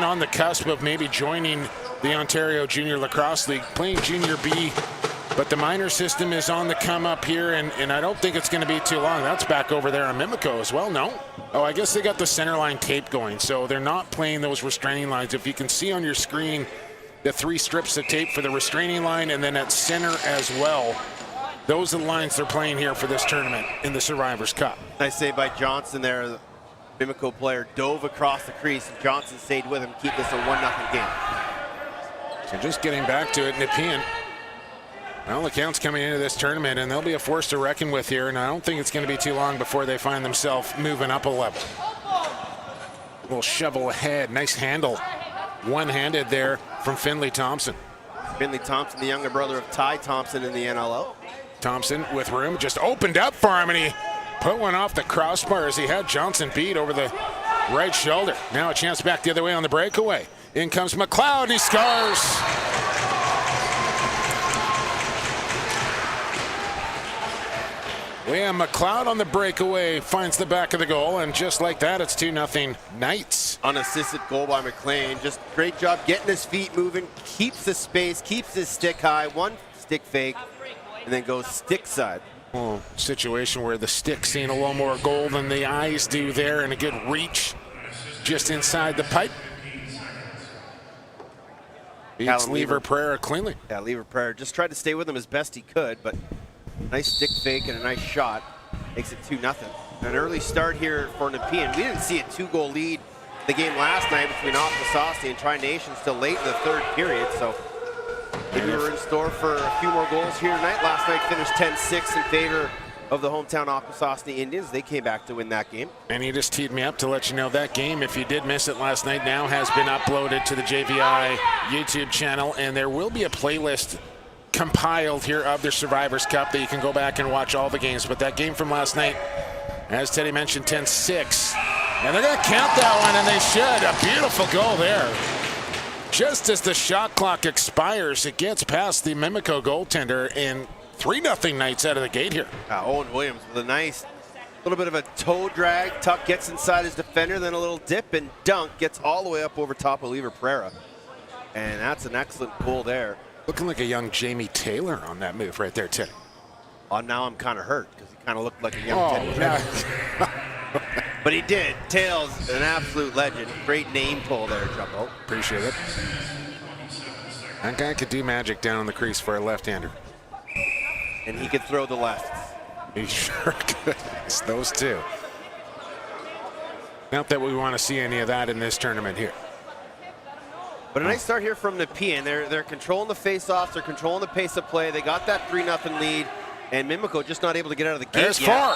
on the cusp of maybe joining the Ontario Junior Lacrosse League, playing Junior B, but the minor system is on the come up here, and I don't think it's going to be too long. That's back over there on Mimico as well, no? Oh, I guess they got the center line tape going, so they're not playing those restraining lines. If you can see on your screen the 3 strips of tape for the restraining line and then at center as well, those are the lines they're playing here for this tournament in the Survivors Cup. Nice save by Johnson there. The Mimico player dove across the crease, and Johnson stayed with him, keep this a 1-0 game. So just getting back to it, Nepean, well, the count's coming into this tournament, and they'll be a force to reckon with here, and I don't think it's going to be too long before they find themselves moving up a level. Little shovel ahead, nice handle. One-handed there from Finley Thompson. Finley Thompson, the younger brother of Ty Thompson in the NLL. Thompson with room, just opened up for him, and he put one off the crossbar as he had Johnson beat over the right shoulder. Now a chance back the other way on the breakaway. In comes McLeod, and he scores. Liam McLeod on the breakaway finds the back of the goal, and just like that, it's 2-0 Knights. Unassisted goal by McLean. Just great job getting his feet moving, keeps the space, keeps his stick high, one stick fake, and then goes stick side. Oh, situation where the stick's seeing a little more goal than the eyes do there, and a good reach just inside the pipe. Beats Lever Prairie cleanly. Yeah, Lever Prairie just tried to stay with him as best he could, but nice stick fake and a nice shot makes it 2-0. An early start here for Nepean. We didn't see a 2-goal lead the game last night between Akwesasne and Tri-Nation still late in the third period, so maybe we're in store for a few more goals here tonight. Last night finished 10-6 in favor of the hometown Akwesasne Indians. They came back to win that game. And he just teed me up to let you know that game, if you did miss it last night, now has been uploaded to the JVI YouTube channel, and there will be a playlist compiled here of the Survivors Cup that you can go back and watch all the games. But that game from last night, as Teddy mentioned, 10-6. And they're going to count that one, and they should. A beautiful goal there. Just as the shot clock expires, it gets past the Mimico goaltender, and 3-0 Knights out of the gate here. Owen Williams with a nice little bit of a toe drag. Tuck gets inside his defender, then a little dip and dunk. Gets all the way up over top of Lever Prairie. And that's an excellent pull there. Looking like a young Jamie Taylor on that move right there, Teddy. Oh, now I'm kind of hurt because he kind of looked like a young Teddy Taylor. But he did. Tails, an absolute legend. Great name pull there, Jumbo. Appreciate it. That guy could do magic down on the crease for a left-hander. And he could throw the lefts. He sure could. It's those two. Not that we want to see any of that in this tournament here. But a nice start here from Nepean. They're controlling the face-offs. They're controlling the pace of play. They got that 3-0 lead. And Mimico just not able to get out of the gate There's yet. 4.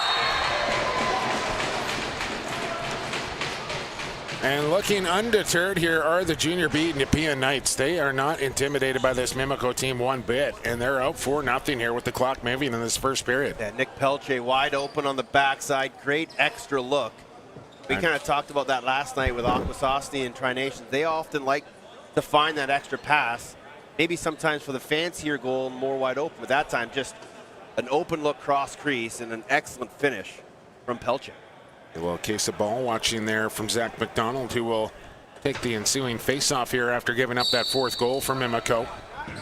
And looking undeterred here are the Junior B Nepean Knights. They are not intimidated by this Mimico team one bit, and they're out 4-0 here with the clock moving in this first period. Yeah, Nick Pelche wide open on the backside. Great extra look. We kind of talked about that last night with Akwesasne and Tri-Nations. They often like to find that extra pass, maybe sometimes for the fancier goal, more wide open, but that time just an open look cross crease and an excellent finish from Pelche. A little case of ball watching there from Zach McDonald, who will take the ensuing face-off here after giving up that 4th goal for Mimico.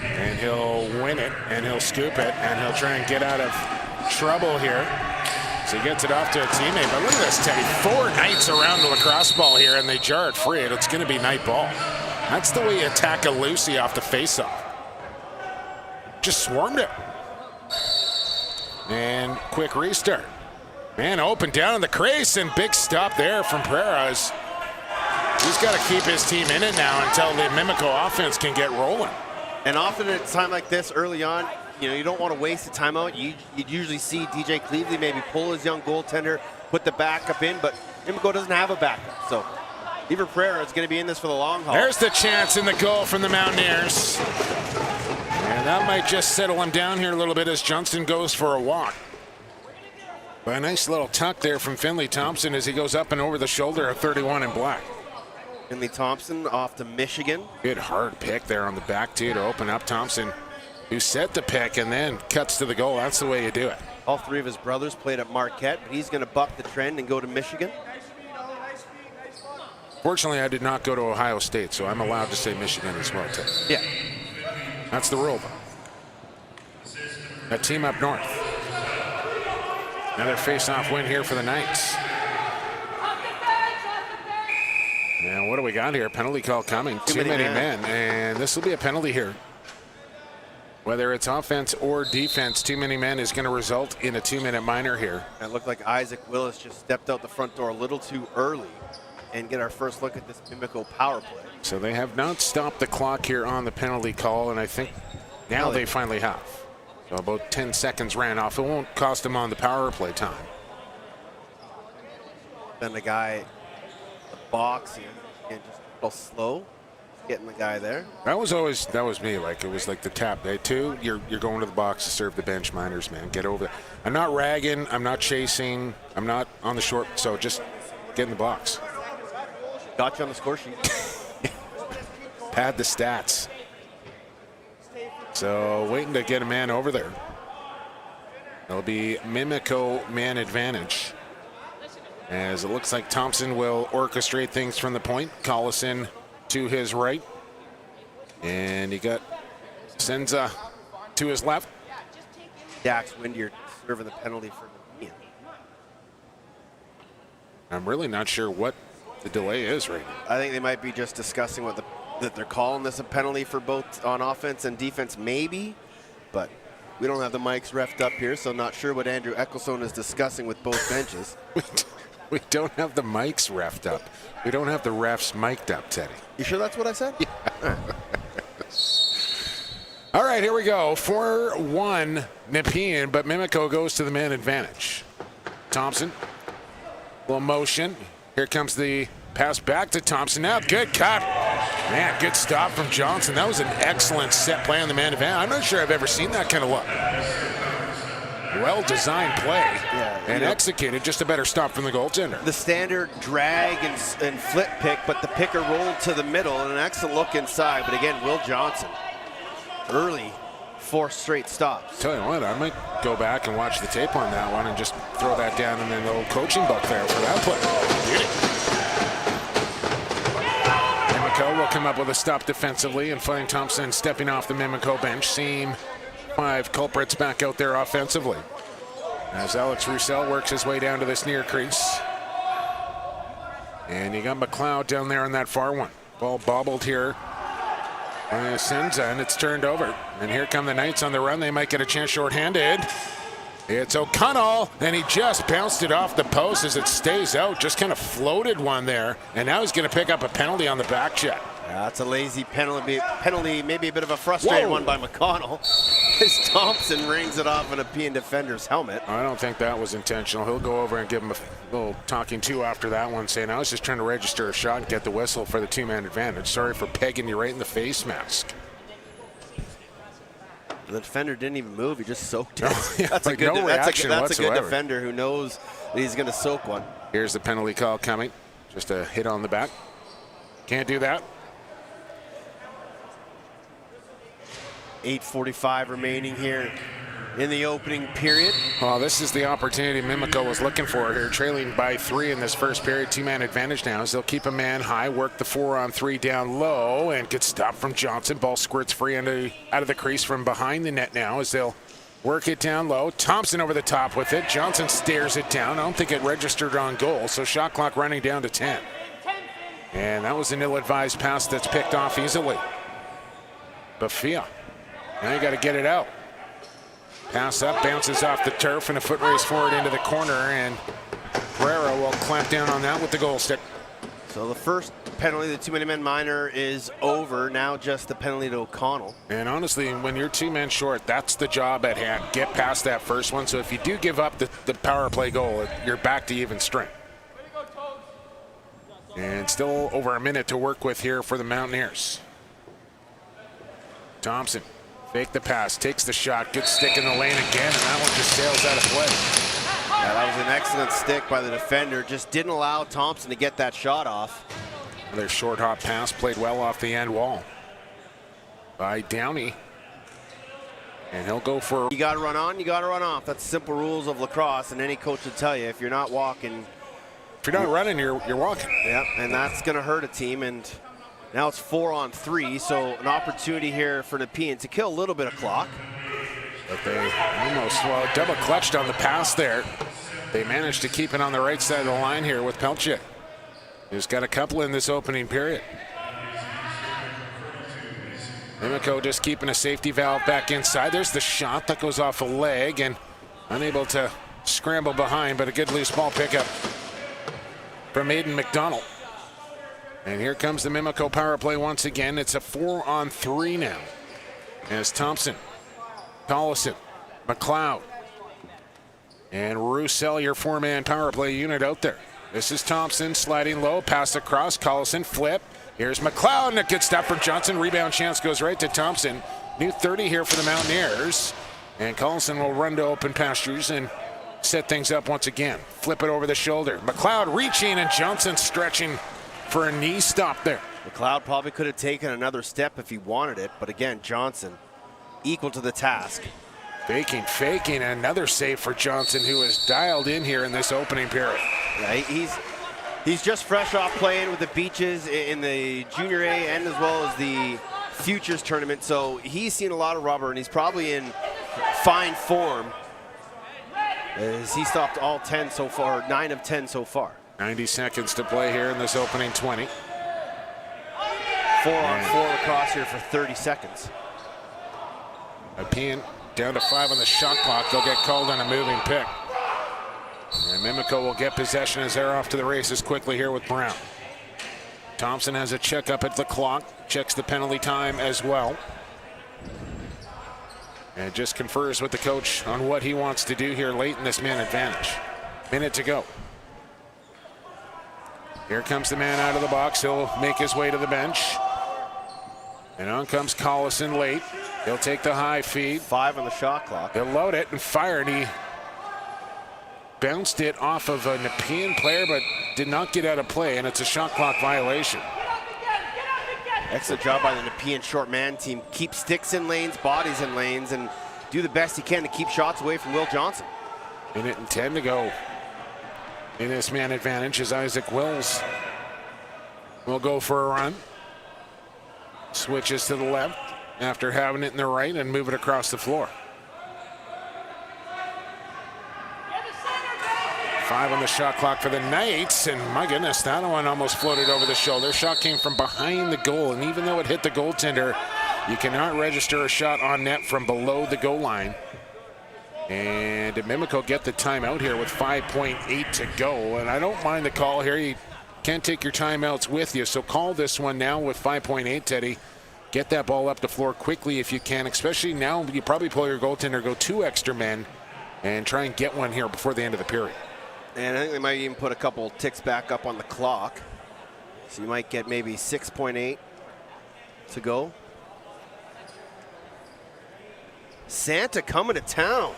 And he'll win it, and he'll scoop it, and he'll try and get out of trouble here. So he gets it off to a teammate. But look at this, Teddy. 4 Knights around the lacrosse ball here, and they jar it free, and it's going to be Knight ball. That's the way you attack a Lucy off the face-off. Just swarmed it. And quick restart. Man, open down in the crease, and big stop there from Pereira's. He's got to keep his team in it now until the Mimico offense can get rolling. And often at a time like this, early on, you don't want to waste a timeout. You'd usually see DJ Cleveley maybe pull his young goaltender, put the backup in, but Mimico doesn't have a backup. So Lever Prairie is going to be in this for the long haul. There's the chance in the goal from the Mountaineers. And that might just settle him down here a little bit as Johnston goes for a walk. But a nice little tuck there from Finley Thompson as he goes up and over the shoulder of 31 in black. Finley Thompson off to Michigan. Good hard pick there on the back too to open up Thompson, who set the pick and then cuts to the goal. That's the way you do it. All 3 of his brothers played at Marquette, but he's going to buck the trend and go to Michigan. Fortunately, I did not go to Ohio State, so I'm allowed to say Michigan as well, too. Yeah. That's the rule, though. That team up north. Another face-off win here for the Knights. Now, what do we got here? Penalty call coming. Too many men. And this will be a penalty here. Whether it's offense or defense, too many men is going to result in a 2-minute minor here. It looked like Isaac Willis just stepped out the front door a little too early and get our first look at this Mimico power play. So they have not stopped the clock here on the penalty call, and I think now they finally have. So about 10 seconds ran off. It won't cost them on the power play time. Then the guy, the box, and just a little slow. Getting the guy there. That was me. Like, it was like the tap. Day 2, you're going to the box to serve the bench minors, man. Get over it. I'm not ragging. I'm not chasing. I'm not on the short. So just get in the box. Got you on the score sheet. Pad the stats. So waiting to get a man over there. It'll be Mimico man advantage, as it looks like Thompson will orchestrate things from the point. Collison to his right, and you got Senza to his left. Dax Windier serving the penalty for Nepean. I'm really not sure what the delay is right now. I think they might be just discussing that they're calling this a penalty for both on offense and defense, maybe, but we don't have the mics reffed up here, so not sure what Andrew Ecclestone is discussing with both benches. We don't have the mics reffed up. We don't have the refs mic'd up, Teddy. You sure that's what I said? Yeah. All right, here we go. 4-1 Nepean, but Mimico goes to the man advantage. Thompson, little motion. Here comes the pass back to Thompson. Now, good cut. Man, good stop from Johnson. That was an excellent set play on the man advantage. I'm not sure I've ever seen that kind of look. Well-designed play and executed. Just a better stop from the goaltender. The standard drag and flip pick, but the picker rolled to the middle and an excellent look inside. But again, Will Johnson, early 4 straight stops. Tell you what, I might go back and watch the tape on that one and just throw that down in the old coaching book there for that play. Mimico will come up with a stop defensively and find Thompson stepping off the Mimico bench. Seam 5 culprits back out there offensively, as Alex Roussel works his way down to this near crease. And you got McLeod down there on that far one. Ball bobbled here by Senza, and it's turned over. And here come the Knights on the run. They might get a chance shorthanded. It's O'Connell, and he just bounced it off the post as it stays out. Just kind of floated one there, and now he's going to pick up a penalty on the back check. That's a lazy penalty, maybe a bit of a frustrating one by McConnell. As Thompson rings it off an Nepean defender's helmet. I don't think that was intentional. He'll go over and give him a little talking to after that one, saying, I was just trying to register a shot and get the whistle for the 2-man advantage. Sorry for pegging you right in the face mask. The defender didn't even move. He just soaked it. That's like no reaction whatsoever. That's a good defender who knows that he's going to soak one. Here's the penalty call coming. Just a hit on the back. Can't do that. 8:45 remaining here in the opening period. Well, this is the opportunity Mimico was looking for here, trailing by 3 in this first period. 2-man advantage now as they'll keep a man high, work the 4-on-3 down low, and good stop from Johnson. Ball squirts free out of the crease from behind the net now as they'll work it down low. Thompson over the top with it. Johnson stares it down. I don't think it registered on goal, so shot clock running down to 10. And that was an ill-advised pass that's picked off easily. Bafia. Now you got to get it out. Pass up, bounces off the turf, and a foot race forward into the corner, and Pereira will clamp down on that with the goal stick. So the first penalty, the 2-man minor, is over. Now just the penalty to O'Connell. And honestly, when you're 2 men short, that's the job at hand. Get past that first one. So if you do give up the power play goal, you're back to even strength. And still over a minute to work with here for the Mountaineers. Thompson. Fake the pass, takes the shot, good stick in the lane again, and that one just sails out of play. Yeah, that was an excellent stick by the defender. Just didn't allow Thompson to get that shot off. Another short hop pass played well off the end wall by Downey. And he'll go for... You got to run on, you got to run off. That's simple rules of lacrosse, and any coach will tell you if you're not walking If you're not running, you're walking. Yeah, and that's going to hurt a team. And now it's 4-on-3, so an opportunity here for Nepean to kill a little bit of clock. But they almost double clutched on the pass there. They managed to keep it on the right side of the line here with Pelche, who's got a couple in this opening period. Mimico just keeping a safety valve back inside. There's the shot that goes off a leg and unable to scramble behind, but a good loose ball pickup from Aiden McDonald. And here comes the Mimico power play once again. It's a 4-on-3 now. As Thompson, Collison, McLeod, and Roussel, your 4-man power play unit out there. This is Thompson sliding low, pass across, Collison, flip. Here's McLeod, and a good stop from Johnson. Rebound chance goes right to Thompson. New 30 here for the Mountaineers. And Collison will run to open pastures and set things up once again. Flip it over the shoulder. McLeod reaching, and Johnson stretching for a knee stop there. McLeod probably could have taken another step if he wanted it, but again, Johnson equal to the task. Faking, another save for Johnson, who is dialed in here in this opening period. Yeah, he's just fresh off playing with the Beaches in the Junior A and as well as the Futures tournament, so he's seen a lot of rubber, and he's probably in fine form as he stopped all 10 so far, 9 of 10 so far. 90 seconds to play here in this opening 20. 4-on-4 across here for 30 seconds. Nepean down to 5 on the shot clock. They'll get called on a moving pick. And Mimico will get possession as they're off to the races quickly here with Brown. Thompson has a check up at the clock, checks the penalty time as well. And just confers with the coach on what he wants to do here late in this man advantage. Minute to go. Here comes the man out of the box. He'll make his way to the bench. And on comes Collison late. He'll take the high feed. 5 on the shot clock. He'll load it and fire, and he bounced it off of a Nepean player, but did not get out of play, and it's a shot clock violation. Excellent job by the Nepean short man team. Keep sticks in lanes, bodies in lanes, and do the best he can to keep shots away from Will Johnson. Minute and 10 to go in this man advantage as Isaac Wills will go for a run. Switches to the left after having it in the right and move it across the floor. 5 on the shot clock for the Knights, and my goodness, that one almost floated over the shoulder. Shot came from behind the goal, and even though it hit the goaltender, you cannot register a shot on net from below the goal line. And Mimico get the timeout here with 5.8 to go, and I don't mind the call here. You can't take your timeouts with you, so call this one now with 5.8, Teddy. Get that ball up the floor quickly if you can, especially now you probably pull your goaltender, go 2 extra men, and try and get one here before the end of the period. And I think they might even put a couple ticks back up on the clock. So you might get maybe 6.8 to go. Santa coming to town.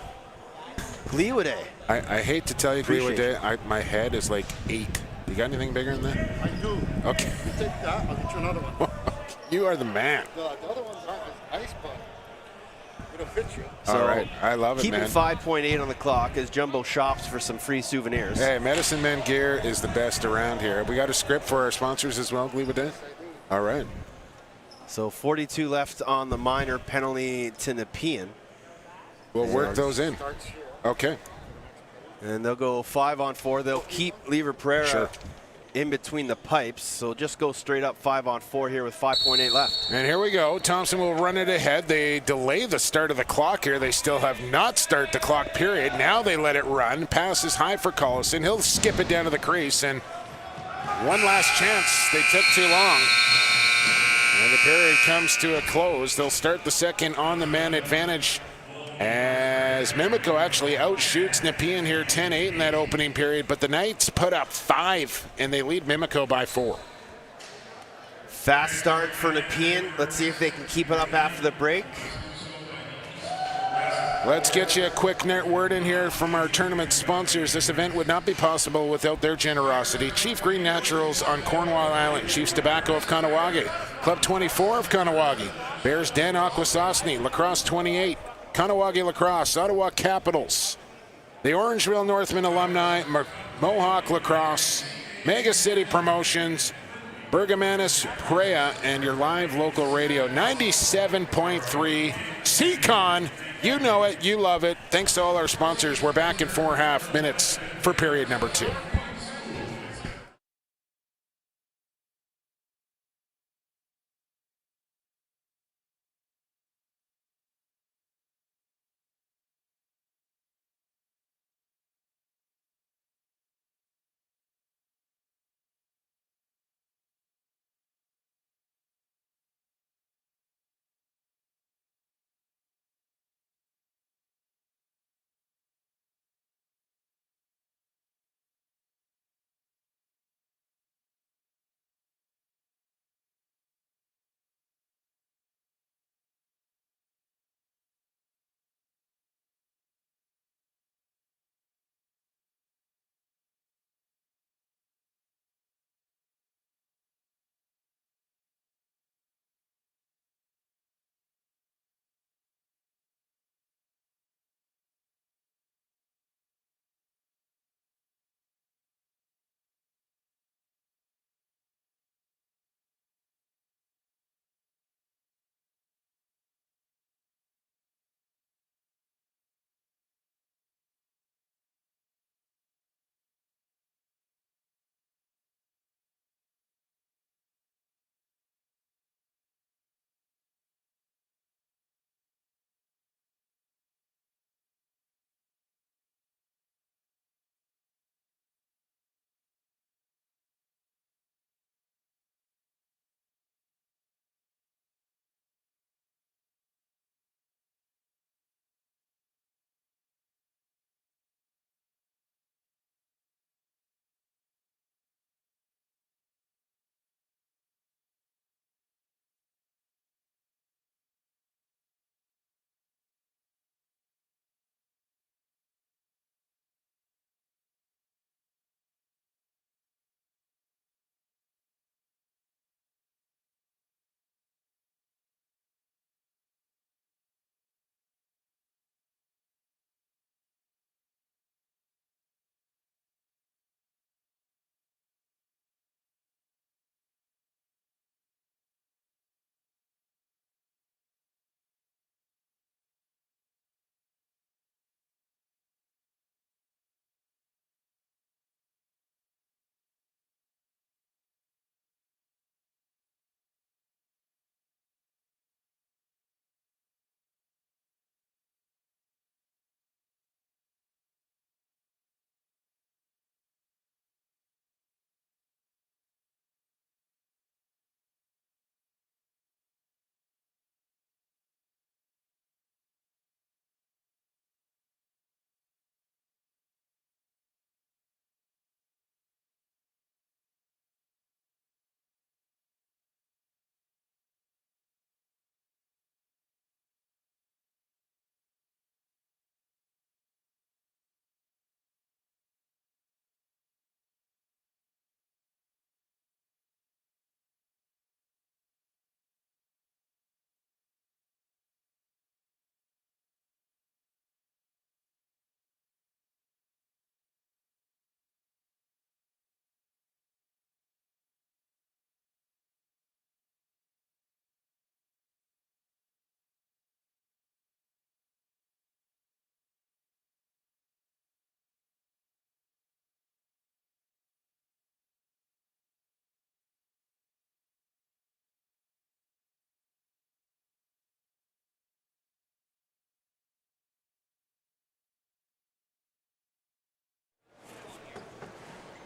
Gliwade. I hate to tell you, Gliwade, my head is like 8. You got anything bigger than that? I do. Okay. You take that, I'll get you another one. You are the man. No, the other one's ice, but it'll fit you. So all right, I love it, man. Keeping 5.8 on the clock as Jumbo shops for some free souvenirs. Hey, Medicine Men gear is the best around here. We got a script for our sponsors as well, Gliwade? All right. So 42 left on the minor penalty to Nepean. We'll work those in. Okay. And they'll go 5-on-4. They'll keep Lever Pereira in between the pipes. So just go straight up 5-on-4 here with 5.8 left. And here we go. Thompson will run it ahead. They delay the start of the clock here. They still have not start the clock period. Now they let it run. Pass is high for Collison. He'll skip it down to the crease. And one last chance. They took too long. And the period comes to a close. They'll start the second on the man advantage as Mimico actually outshoots Nepean here 10-8 in that opening period, but the Knights put up 5 and they lead Mimico by 4. Fast start for Nepean. Let's see if they can keep it up after the break. Let's get you a quick word in here from our tournament sponsors. This event would not be possible without their generosity. Chief Green Naturals on Cornwall Island, Chiefs Tobacco of Kahnawake, Club 24 of Kahnawake, Bears Den Akwesasne, Lacrosse 28, Kahnawake Lacrosse, Ottawa Capitals, the Orangeville Northman Alumni, Mohawk Lacrosse, Mega City Promotions, Bergamanis Prea, and your live local radio, 97.3 CCON. You know it, you love it. Thanks to all our sponsors. We're back in 4.5 minutes for period number 2.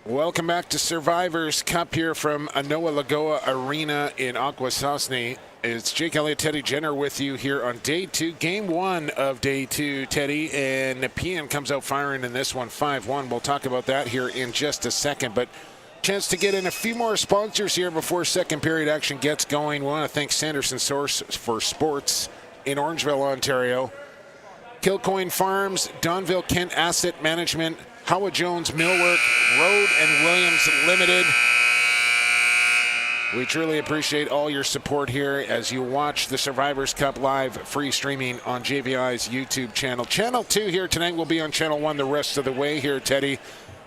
Welcome back to Survivors Cup here from Anoa Lagoa Arena in Akwesasne. It's Jake Elliott, Teddy Jenner with you here on day 2, game 1 of day 2, Teddy. And Nepean comes out firing in this one, 5-1. We'll talk about that here in just a second. But chance to get in a few more sponsors here before second period action gets going. We want to thank Sanderson Source for Sports in Orangeville, Ontario. Kilcoyne Farms, Donville Kent Asset Management, Howard Jones Millwork, Road and Williams Limited. We truly appreciate all your support here as you watch the Survivors Cup live free streaming on JVI's YouTube channel. Channel 2 here tonight will be on Channel 1 the rest of the way here, Teddy.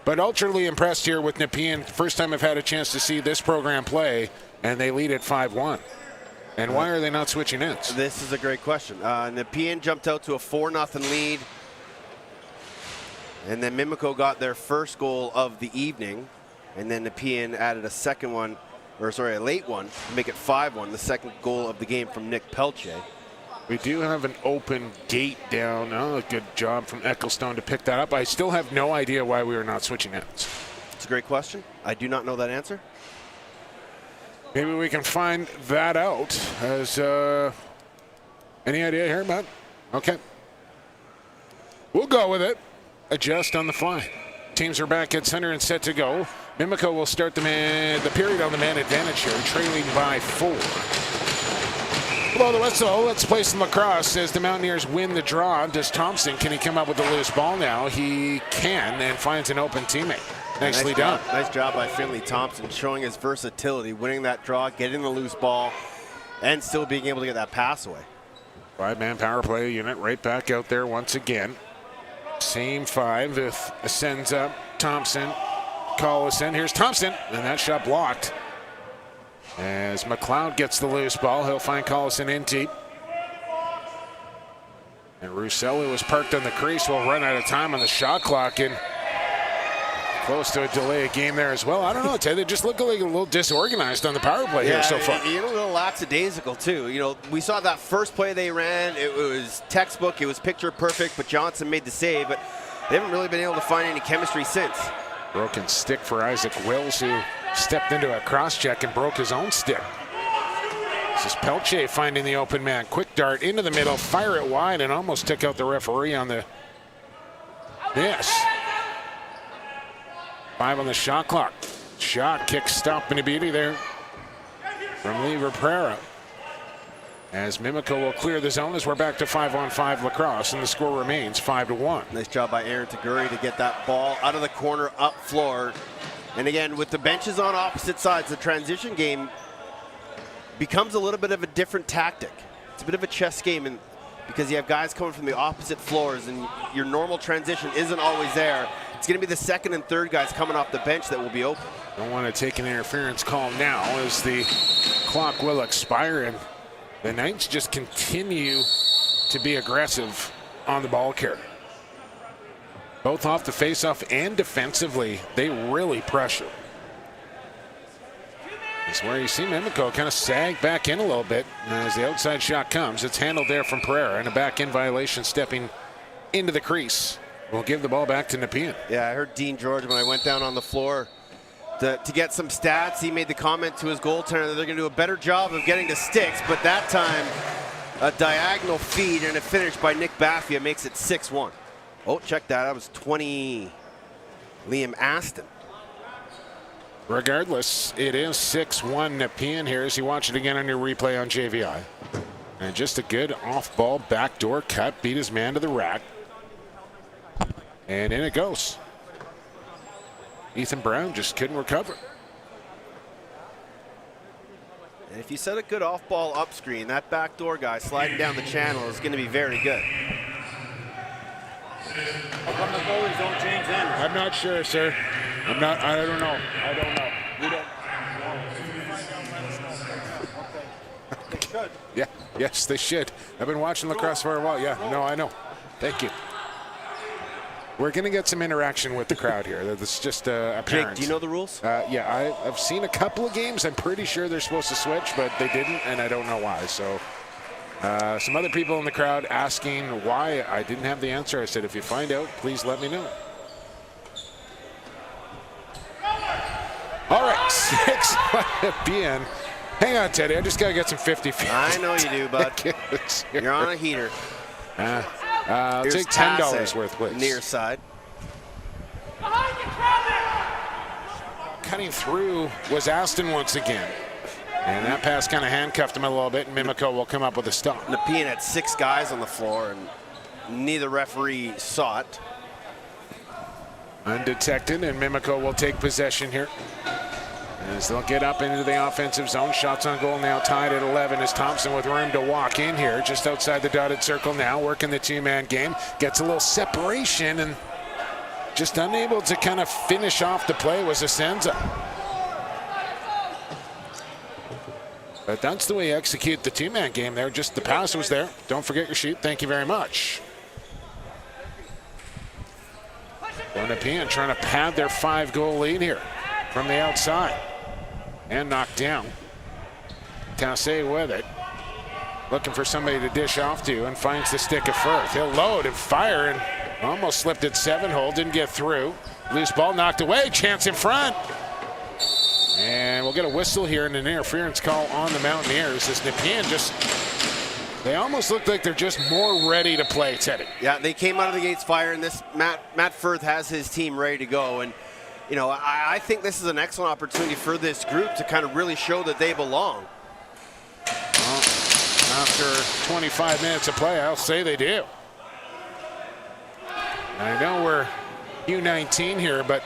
But ultraly impressed here with Nepean. First time I've had a chance to see this program play, and they lead at 5-1. And why are they not switching ends? This is a great question. Nepean jumped out to a 4-0 lead. And then Mimico got their first goal of the evening. And then Nepean added a late one to make it 5-1, the second goal of the game from Nick Pelche. We do have an open gate down. Oh, good job from Ecclestone to pick that up. I still have no idea why we were not switching ends. It's a great question. I do not know that answer. Maybe we can find that out. As any idea here, Matt? Okay. We'll go with it. Adjust on the fly. Teams are back at center and set to go. Mimico will start the period on the man advantage here, trailing by 4. Below the whistle, let's play some lacrosse as the Mountaineers win the draw. Does Thompson, can he come up with a loose ball now? He can, and finds an open teammate. Nicely done. Nice job by Finley Thompson, showing his versatility, winning that draw, getting the loose ball, and still being able to get that pass away. 5-man power play unit right back out there once again. Same 5 if ascends up. Thompson, Collison. Here's Thompson, and that shot blocked. As McLeod gets the loose ball, he'll find Collison in deep. And Rousseau, who was parked on the crease, will run out of time on the shot clock, and close to a delay of game there as well. I don't know, Ted. They just look like a little disorganized on the power play here so far. A little lackadaisical, too. You know, we saw that first play they ran. It was textbook. It was picture perfect, but Johnson made the save. But they haven't really been able to find any chemistry since. Broken stick for Isaac Wills, who stepped into a cross-check and broke his own stick. This is Pelche finding the open man. Quick dart into the middle, fire it wide, and almost took out the referee on the miss. 5 on the shot clock. Shot, kick, stop, and a beauty there from Lee Reprera. As Mimico will clear the zone as we're back to 5-on-5 lacrosse, and the score remains 5-1. Nice job by Aaron Taguri to get that ball out of the corner, up floor. And again, with the benches on opposite sides, the transition game becomes a little bit of a different tactic. It's a bit of a chess game, and because you have guys coming from the opposite floors, and your normal transition isn't always there. It's going to be the second and third guys coming off the bench that will be open. Don't want to take an interference call now as the clock will expire, and the Knights just continue to be aggressive on the ball carrier. Both off the faceoff and defensively, they really pressure. It's where you see Mimico kind of sag back in a little bit as the outside shot comes. It's handled there from Pereira, and a back-in violation stepping into the crease. We'll give the ball back to Nepean. Yeah, I heard Dean George when I went down on the floor to get some stats. He made the comment to his goaltender that they're going to do a better job of getting to sticks, but that time a diagonal feed and a finish by Nick Baffia makes it 6-1. Oh, check that. That was 20 Liam Aston. Regardless, it is 6-1 Nepean here as you watch it again on your replay on JVI. And just a good off-ball backdoor cut, beat his man to the rack. And in it goes. Ethan Brown just couldn't recover. And if you set a good off-ball up screen, that backdoor guy sliding down the channel is going to be very good. How come the goalies don't change ends? I'm not sure, sir. I don't know. I don't know. We don't. They should. Yeah, yes, they should. I've been watching lacrosse for a while. Yeah, no, I know. Thank you. We're going to get some interaction with the crowd here. That's just apparent. Jake, do you know the rules? Yeah, I've seen a couple of games. I'm pretty sure they're supposed to switch, but they didn't, and I don't know why. So some other people in the crowd asking why. I didn't have the answer. I said, if you find out, please let me know. All right, 6-1 Nepean. Hang on, Teddy. I just got to get some 50 feet. I know you do, bud. You're on a heater. I'll take $10 worth, please. Near side. Cutting through was Aston once again. And that pass kind of handcuffed him a little bit, and Mimico will come up with a stop. Nepean had 6 guys on the floor, and neither referee saw it. Undetected, and Mimico will take possession here. As they'll get up into the offensive zone. Shots on goal now tied at 11 as Thompson with room to walk in here. Just outside the dotted circle now, working the two-man game. Gets a little separation, and just unable to kind of finish off the play was Asenza. But that's the way you execute the two-man game there. Just the pass was there. Don't forget your shoot. Thank you very much. Nepean trying to pad their 5-goal lead here from the outside. And knocked down. Tassé with it. Looking for somebody to dish off to and finds the stick of Firth. He'll load and fire and almost slipped at 7-hole. Didn't get through. Loose ball knocked away. Chance in front. And we'll get a whistle here and an interference call on the Mountaineers as Nepean they almost look like they're just more ready to play, Teddy. Yeah, they came out of the gates fire, and this Matt Firth has his team ready to go. And, you know, I think this is an excellent opportunity for this group to kind of really show that they belong. Well, after 25 minutes of play, I'll say they do. I know we're U19 here, but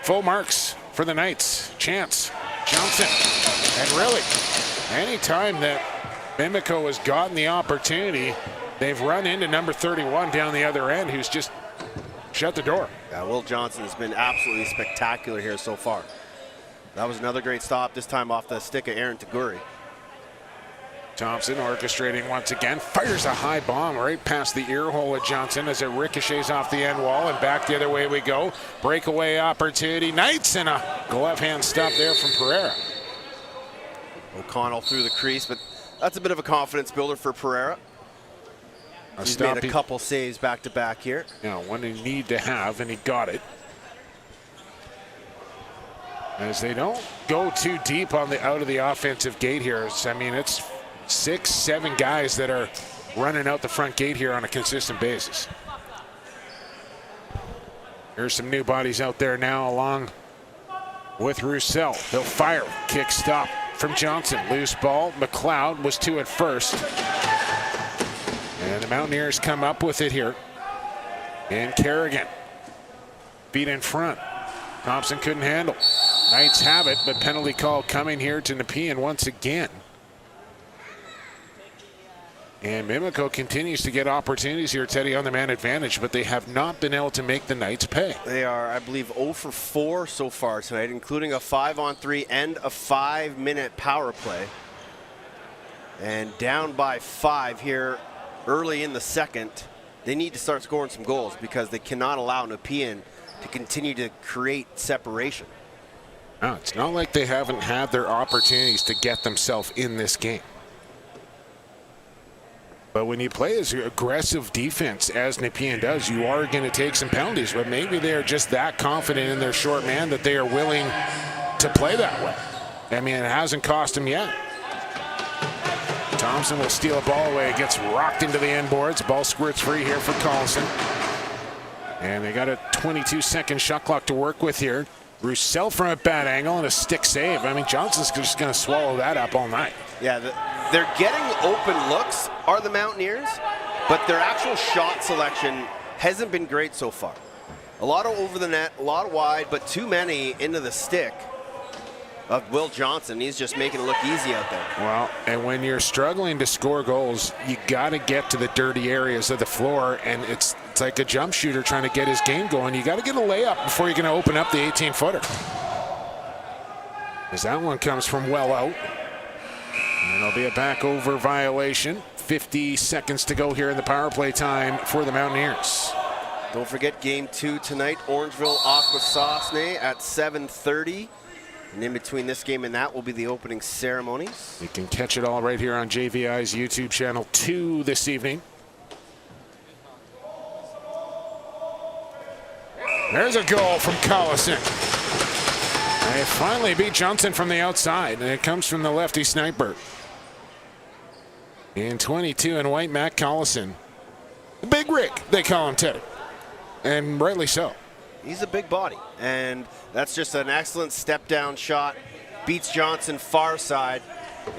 full marks for the Knights. Chance, Johnson, and really, anytime that Mimico has gotten the opportunity, they've run into number 31 down the other end, who's just shut the door. Yeah, Will Johnson has been absolutely spectacular here so far. That was another great stop, this time off the stick of Aaron Taguri. Thompson orchestrating once again, fires a high bomb right past the ear hole of Johnson as it ricochets off the end wall, and back the other way we go. Breakaway opportunity. Knights, and a glove hand stop there from Pereira. O'Connell through the crease, but that's a bit of a confidence builder for Pereira. He's made a couple saves back to back here. Yeah, one he need to have, and he got it. As they don't go too deep on the out of the offensive gate here. I mean, it's 6-7 guys that are running out the front gate here on a consistent basis. There's some new bodies out there now along with Roussel. He'll fire. Kick stop from Johnson. Loose ball. McLeod was to it first. And the Mountaineers come up with it here. And Kerrigan. Beat in front. Thompson couldn't handle. Knights have it, but penalty call coming here to Nepean once again. And Mimico continues to get opportunities here, Teddy, on the man advantage, but they have not been able to make the Knights pay. They are, I believe, 0 for 4 so far tonight, including a 5-on-3 and a 5-minute power play. And down by 5 here early in the second. They need to start scoring some goals because they cannot allow Nepean to continue to create separation. No, it's not like they haven't had their opportunities to get themselves in this game. But when you play as aggressive defense as Nepean does, you are going to take some penalties. But maybe they're just that confident in their short man that they are willing to play that way. I mean, it hasn't cost them yet. Thompson will steal a ball away. Gets rocked into the end boards. Ball squirts free here for Collison. And they got a 22-second shot clock to work with here. Roussel from a bad angle and a stick save. I mean, Johnson's just going to swallow that up all night. Yeah, they're getting open looks, are the Mountaineers, but their actual shot selection hasn't been great so far. A lot of over the net, a lot of wide, but too many into the stick of Will Johnson. He's just making it look easy out there. Well, and when you're struggling to score goals, you got to get to the dirty areas of the floor, and it's like a jump shooter trying to get his game going. You got to get a layup before you're going to open up the 18-footer. As that one comes from well out. And it'll be a back over violation. 50 seconds to go here in the power play time for the Mountaineers. Don't forget game 2 tonight, Orangeville Akwesasne at 7:30. And in between this game and that will be the opening ceremonies. You can catch it all right here on JVI's YouTube channel 2 this evening. There's a goal from Collison. They finally beat Johnson from the outside, and it comes from the lefty sniper. In 22 in white, Matt Collison. The Big Rick, they call him, Teddy. And rightly so. He's a big body, and that's just an excellent step-down shot. Beats Johnson far side,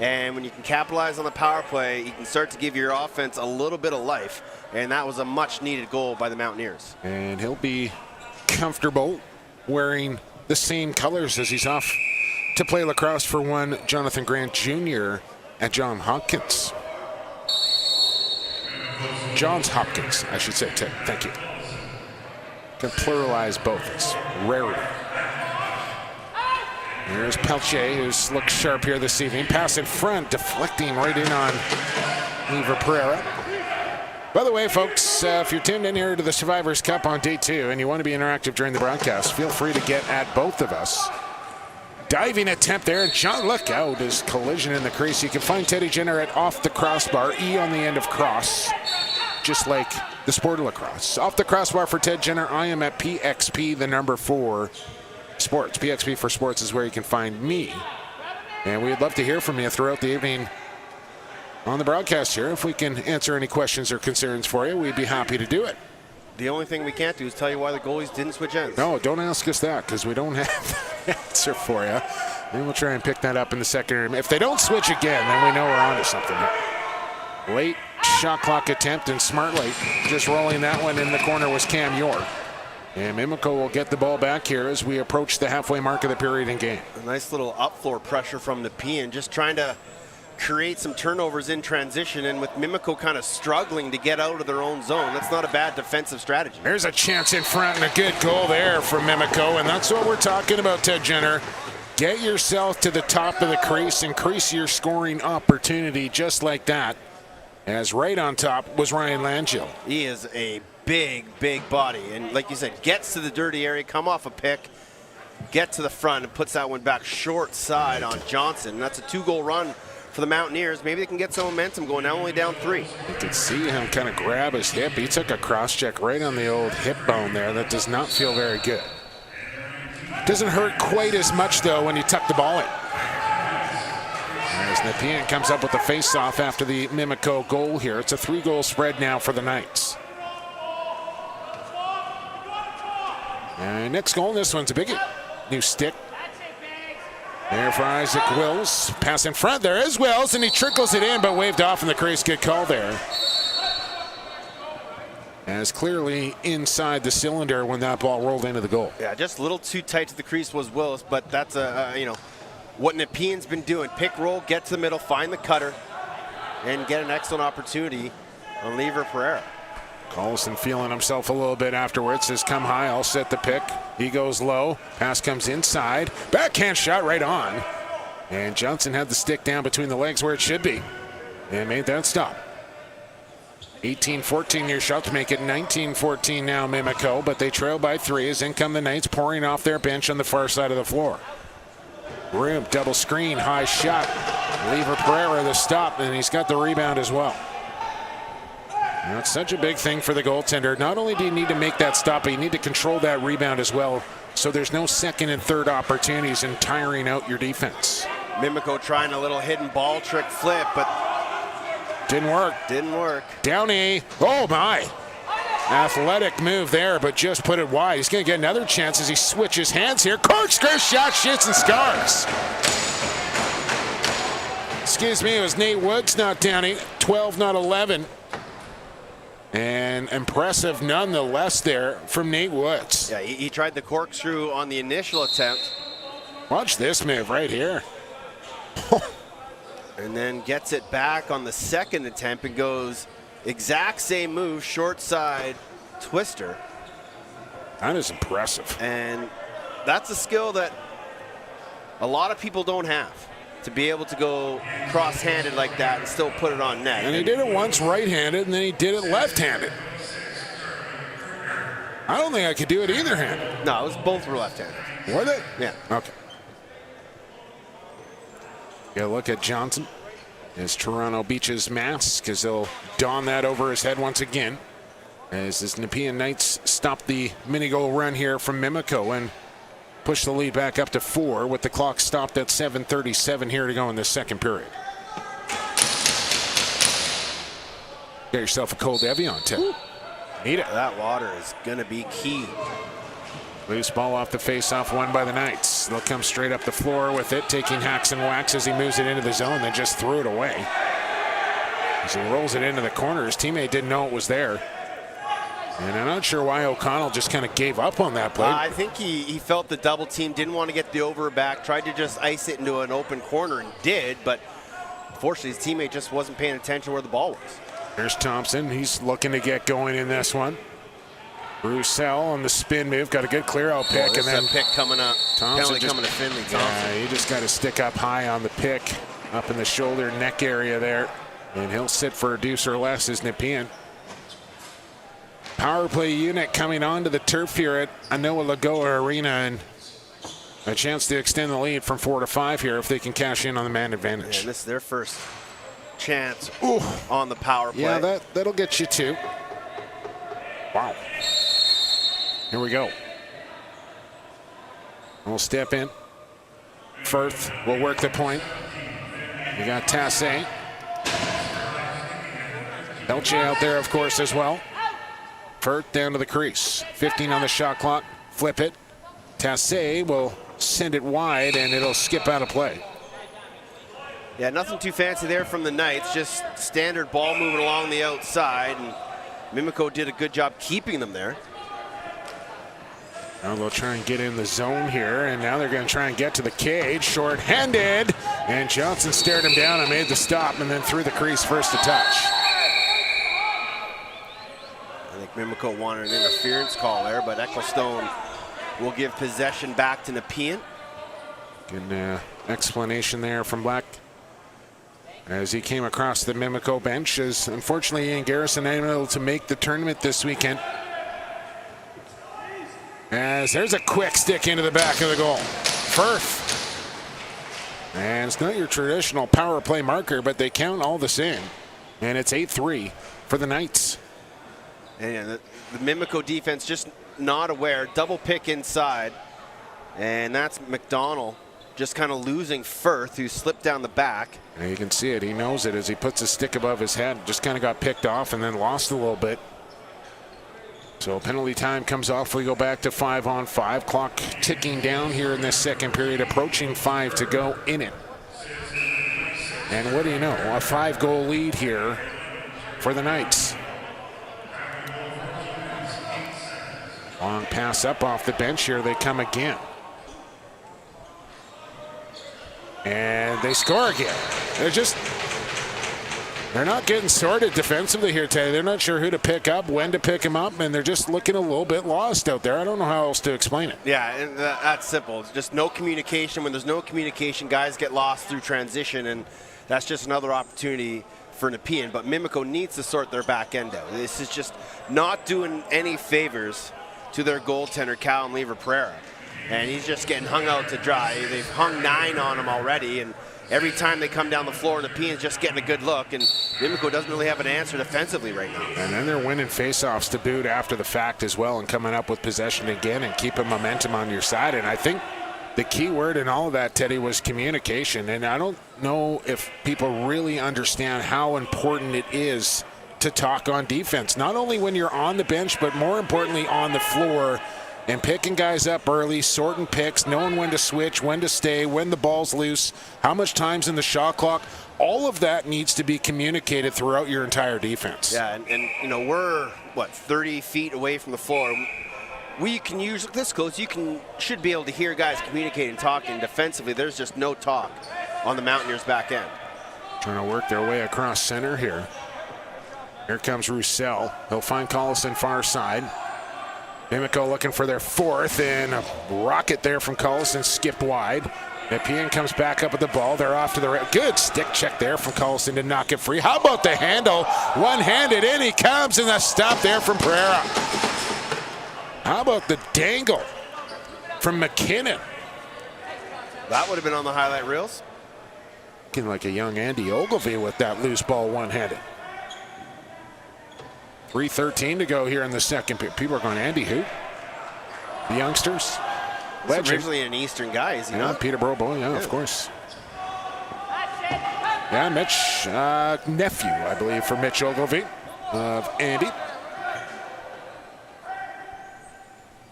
and when you can capitalize on the power play, you can start to give your offense a little bit of life, and that was a much-needed goal by the Mountaineers. And he'll be comfortable wearing the same colors as he's off to play lacrosse for one Jonathan Grant Jr. at Johns Hopkins, I should say. Thank you. Can pluralize both. It's rarity. Here's Pelche, who's looked sharp here this evening. Pass in front, deflecting right in on Lever Pereira. By the way, folks, if you're tuned in here to the Survivors Cup on day 2 and you want to be interactive during the broadcast, feel free to get at both of us. Diving attempt there. John, look out, his collision in the crease. You can find Teddy Jenner at off the crossbar, E on the end of cross, just like the sport of lacrosse. Off the crossbar for Ted Jenner. I am at PXP, the number 4 sports. PXP for sports is where you can find me. And we'd love to hear from you throughout the evening on the broadcast here. If we can answer any questions or concerns for you, we'd be happy to do it. The only thing we can't do is tell you why the goalies didn't switch ends. No, don't ask us that, because we don't have the answer for you. Maybe we'll try and pick that up in the second. If they don't switch again, then we know we're on to something. Late shot clock attempt, and smartly just rolling that one in the corner was Cam York. And Mimico will get the ball back here as we approach the halfway mark of the period in game. A nice little up-floor pressure from Nepean, just trying to create some turnovers in transition, and with Mimico kind of struggling to get out of their own zone. That's not a bad defensive strategy. There's a chance in front and a good goal there from Mimico, and that's what we're talking about, Ted Jenner. Get yourself to the top of the crease, increase your scoring opportunity just like that. As right on top was Ryan Langill. He is a big body, and like you said, gets to the dirty area, come off a pick, get to the front, and puts that one back short side on Johnson. And that's a 2-goal run for the Mountaineers. Maybe they can get some momentum going, now only down 3. You could see him kind of grab his hip. He took a cross check right on the old hip bone there. That does not feel very good. Doesn't hurt quite as much, though, when you tuck the ball in. As Nepean comes up with the face-off after the Mimico goal here. It's a 3-goal spread now for the Knights. And next goal, this one's a biggie. New stick. There for Isaac Wills. Pass in front. There is Wills, and he trickles it in, but waved off in the crease. Good call there. As clearly inside the cylinder when that ball rolled into the goal. Yeah, just a little too tight to the crease was Willis, but that's what Nepean's been doing. Pick, roll, get to the middle, find the cutter, and get an excellent opportunity on Lever Pereira. Collison feeling himself a little bit afterwards. Says, come high, I'll set the pick. He goes low. Pass comes inside. Backhand shot right on. And Johnson had the stick down between the legs where it should be. And made that stop. 18-14 near shot to make it 19-14 now, Mimico. But they trail by 3 as in come the Knights pouring off their bench on the far side of the floor. Room, double screen, high shot. Lever Pereira the stop, and he's got the rebound as well. That's such a big thing for the goaltender. Not only do you need to make that stop, but you need to control that rebound as well, so there's no second and third opportunities in tiring out your defense. Mimico trying a little hidden ball trick flip, but didn't work. Didn't work. Downey, oh my. Athletic move there, but just put it wide. He's going to get another chance as he switches hands here. Corkscrew shot, shoots and scars. Excuse me, it was Nate Woods, not Downey. 12, not 11. And impressive nonetheless there from Nate Woods. Yeah, he tried the corkscrew on the initial attempt. Watch this move right here. And then gets it back on the second attempt and goes exact same move, short side twister. That is impressive. And that's a skill that a lot of people don't have, to be able to go cross-handed like that and still put it on net. And he did it once right-handed, and then he did it left-handed. I don't think I could do it either-handed. No, it was both were left-handed. Were they? Yeah. Okay. Yeah, look at Johnson as Toronto beaches mask, as they'll don that over his head once again. As this Nepean Knights stop the mini-goal run here from Mimico and push the lead back up to 4 with the clock stopped at 7:37 here to go in this second period. Get yourself a cold Evian, Tim. Need it. That water is going to be key. Loose ball off the face-off, won by the Knights. They'll come straight up the floor with it, taking hacks and whacks as he moves it into the zone, then just threw it away. As he rolls it into the corner, his teammate didn't know it was there. And I'm not sure why O'Connell just kind of gave up on that play. I think he felt the double team, didn't want to get the over back, tried to just ice it into an open corner and did, but unfortunately his teammate just wasn't paying attention where the ball was. There's Thompson. He's looking to get going in this one. Roussel on the spin move, got a good clear out pick, and then a pick coming up. Thompson Penalty coming to Finley. Thompson. Yeah, he just got to stick up high on the pick, up in the shoulder neck area there, and he'll sit for a deuce or less as Nepean. Power play unit coming onto the turf here at Anoa Lagoa Arena, and a chance to extend the lead from 4 to 5 here if they can cash in on the man advantage. And this is their first chance on the power play. Yeah, that'll get you two. Wow. Here we go. We'll step in. Firth will work the point. You got Tassé. Elche out there, of course, as well. Firth down to the crease. 15 on the shot clock. Flip it. Tassé will send it wide, and it'll skip out of play. Yeah, nothing too fancy there from the Knights. Just standard ball moving along the outside, and Mimico did a good job keeping them there. Now they'll try and get in the zone here, and now they're going to try and get to the cage. Short-handed, and Johnson stared him down and made the stop, and then threw the crease first to touch. I think Mimico wanted an interference call there, but Ecclestone will give possession back to Nepean. Good explanation there from Black as he came across the Mimico bench, as unfortunately Ian Garrison unable to make the tournament this weekend. As there's a quick stick into the back of the goal. Firth. And it's not your traditional power play marker, but they count all the same. And it's 8-3 for the Knights. And the Mimico defense just not aware. Double pick inside. And that's McDonald just kind of losing Firth, who slipped down the back. And you can see it. He knows it as he puts his stick above his head. Just kind of got picked off and then lost a little bit. So penalty time comes off. We go back to 5-on-5. Clock ticking down here in this second period, approaching 5 to go in it. And what do you know? A 5-goal lead here for the Knights. Long pass up off the bench. Here they come again. And they score again. They're not getting sorted defensively here today. They're not sure who to pick up, when to pick him up, and they're just looking a little bit lost out there. I don't know how else to explain it. Yeah, and that's simple. It's just no communication. When there's no communication, guys get lost through transition, and that's just another opportunity for Nepean. But Mimico needs to sort their back end out. This is just not doing any favors to their goaltender, Callum Lever-Pereira. And he's just getting hung out to dry. They've hung 9 on him already, and every time they come down the floor, Nepean's just getting a good look, and Mimico doesn't really have an answer defensively right now. And then they're winning faceoffs to boot after the fact as well, and coming up with possession again and keeping momentum on your side. And I think the key word in all of that, Teddy, was communication. And I don't know if people really understand how important it is to talk on defense, not only when you're on the bench, but more importantly on the floor. And picking guys up early, sorting picks, knowing when to switch, when to stay, when the ball's loose, how much time's in the shot clock. All of that needs to be communicated throughout your entire defense. Yeah, and you know, we're, 30 feet away from the floor. We can use this close. Should be able to hear guys communicating, talking defensively. There's just no talk on the Mountaineers' back end. Trying to work their way across center here. Here comes Roussel. He'll find Collison far side. Mimico looking for their fourth, and a rocket there from Collison, skipped wide. Nepean comes back up with the ball. They're off to the right. Good stick check there from Collison to knock it free. How about the handle? One-handed, in he comes, and the stop there from Pereira. How about the dangle from McKinnon? That would have been on the highlight reels. Looking like a young Andy Ogilvie with that loose ball one-handed. 3:13 to go here in the second period. People are going, Andy who? The youngsters? He's originally an Eastern guy, is he not? Peterborough boy, yeah, of course. Yeah, Mitch, nephew, I believe, for Mitch Ogilvie of Andy.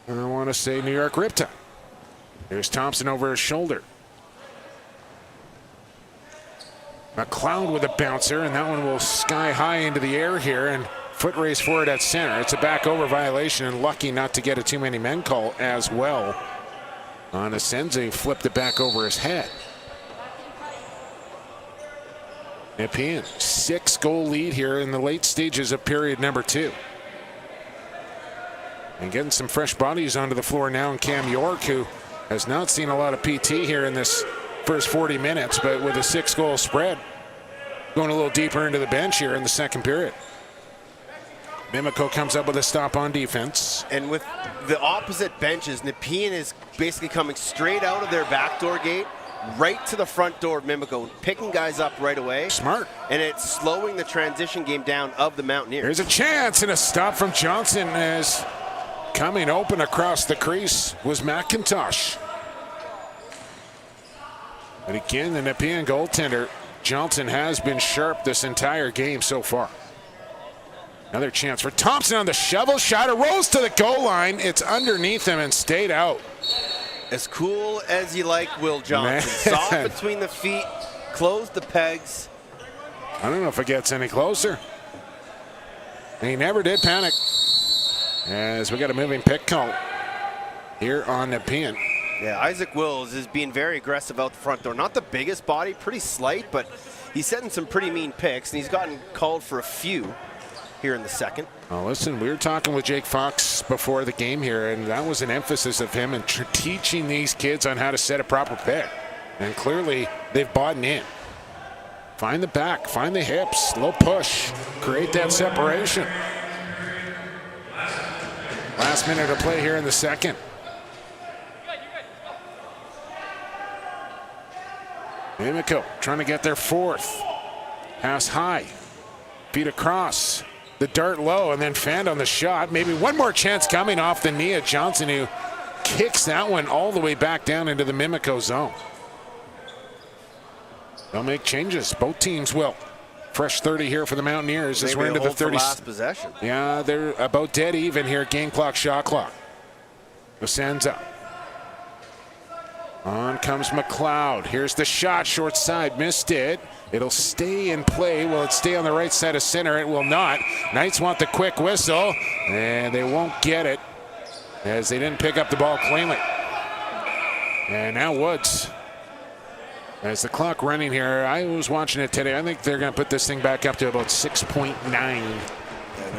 I want to say New York Riptide. There's Thompson over his shoulder. McLeod with a bouncer, and that one will sky high into the air here, and foot race for it at center. It's a back over violation, and lucky not to get a too many men call as well. On Asenze, flipped it back over his head. Nepean, 6-goal lead here in the late stages of period number 2. And getting some fresh bodies onto the floor now in Cam York, who has not seen a lot of PT here in this first 40 minutes, but with a 6-goal spread, going a little deeper into the bench here in the second period. Mimico comes up with a stop on defense. And with the opposite benches, Nepean is basically coming straight out of their backdoor gate, right to the front door of Mimico, picking guys up right away. Smart. And it's slowing the transition game down of the Mountaineers. There's a chance, and a stop from Johnson as coming open across the crease was McIntosh. But again, the Nepean goaltender, Johnson, has been sharp this entire game so far. Another chance for Thompson on the shovel shot. It rolls to the goal line. It's underneath him and stayed out. As cool as you like Will Johnson. Soft between the feet, closed the pegs. I don't know if it gets any closer. And he never did panic. As we got a moving pick call here on Nepean. Yeah, Isaac Wills is being very aggressive out the front door. Not the biggest body, pretty slight, but he's setting some pretty mean picks, and he's gotten called for a few here in the second. Well, listen, we were talking with Jake Fox before the game here, and that was an emphasis of him and teaching these kids on how to set a proper pick. And clearly, they've bought in. Find the back, find the hips, low push, create that separation. Last minute of play here in the second. Mimico trying to get their fourth. Pass high, feet across. The dart low, and then Fand on the shot. Maybe one more chance coming off the knee of Johnson, who kicks that one all the way back down into the Mimico zone. They'll make changes. Both teams will. Fresh 30 here for the Mountaineers as we're into the 30s. Last possession. Yeah, they're about dead even here. Game clock, shot clock. Cosenza. On comes McLeod. Here's the shot, short side, missed it. It'll stay in play. Will it stay on the right side of center? It will not. Knights want the quick whistle, and they won't get it as they didn't pick up the ball cleanly. And now Woods. As the clock running here, I was watching it today. I think they're going to put this thing back up to about 6.9.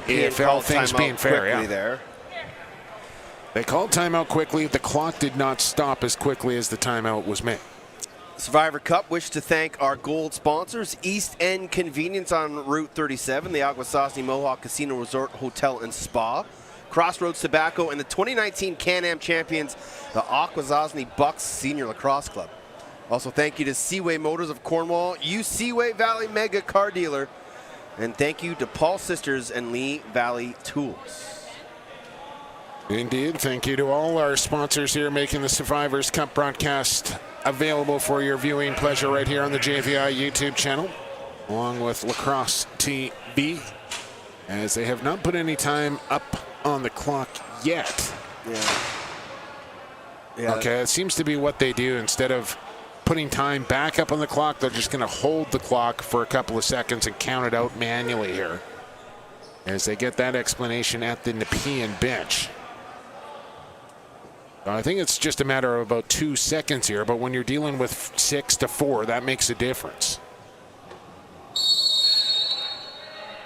If all things being fair, yeah. There. They called timeout quickly. The clock did not stop as quickly as the timeout was made. Survivor Cup wish to thank our gold sponsors, East End Convenience on Route 37, the Akwesasne Mohawk Casino Resort Hotel and Spa, Crossroads Tobacco, and the 2019 Can-Am champions, the Akwesasne Bucks Senior Lacrosse Club. Also, thank you to Seaway Motors of Cornwall, Seaway Valley Mega Car Dealer, and thank you to Paul Sisters and Lee Valley Tools. Indeed. Thank you to all our sponsors here making the Survivors Cup broadcast available for your viewing pleasure right here on the JVI YouTube channel, along with Lacrosse TV, as they have not put any time up on the clock yet. Yeah. Okay, it seems to be what they do. Instead of putting time back up on the clock, they're just going to hold the clock for a couple of seconds and count it out manually here, as they get that explanation at the Nepean bench. I think it's just a matter of about 2 seconds here, but when you're dealing with 6 to 4, that makes a difference.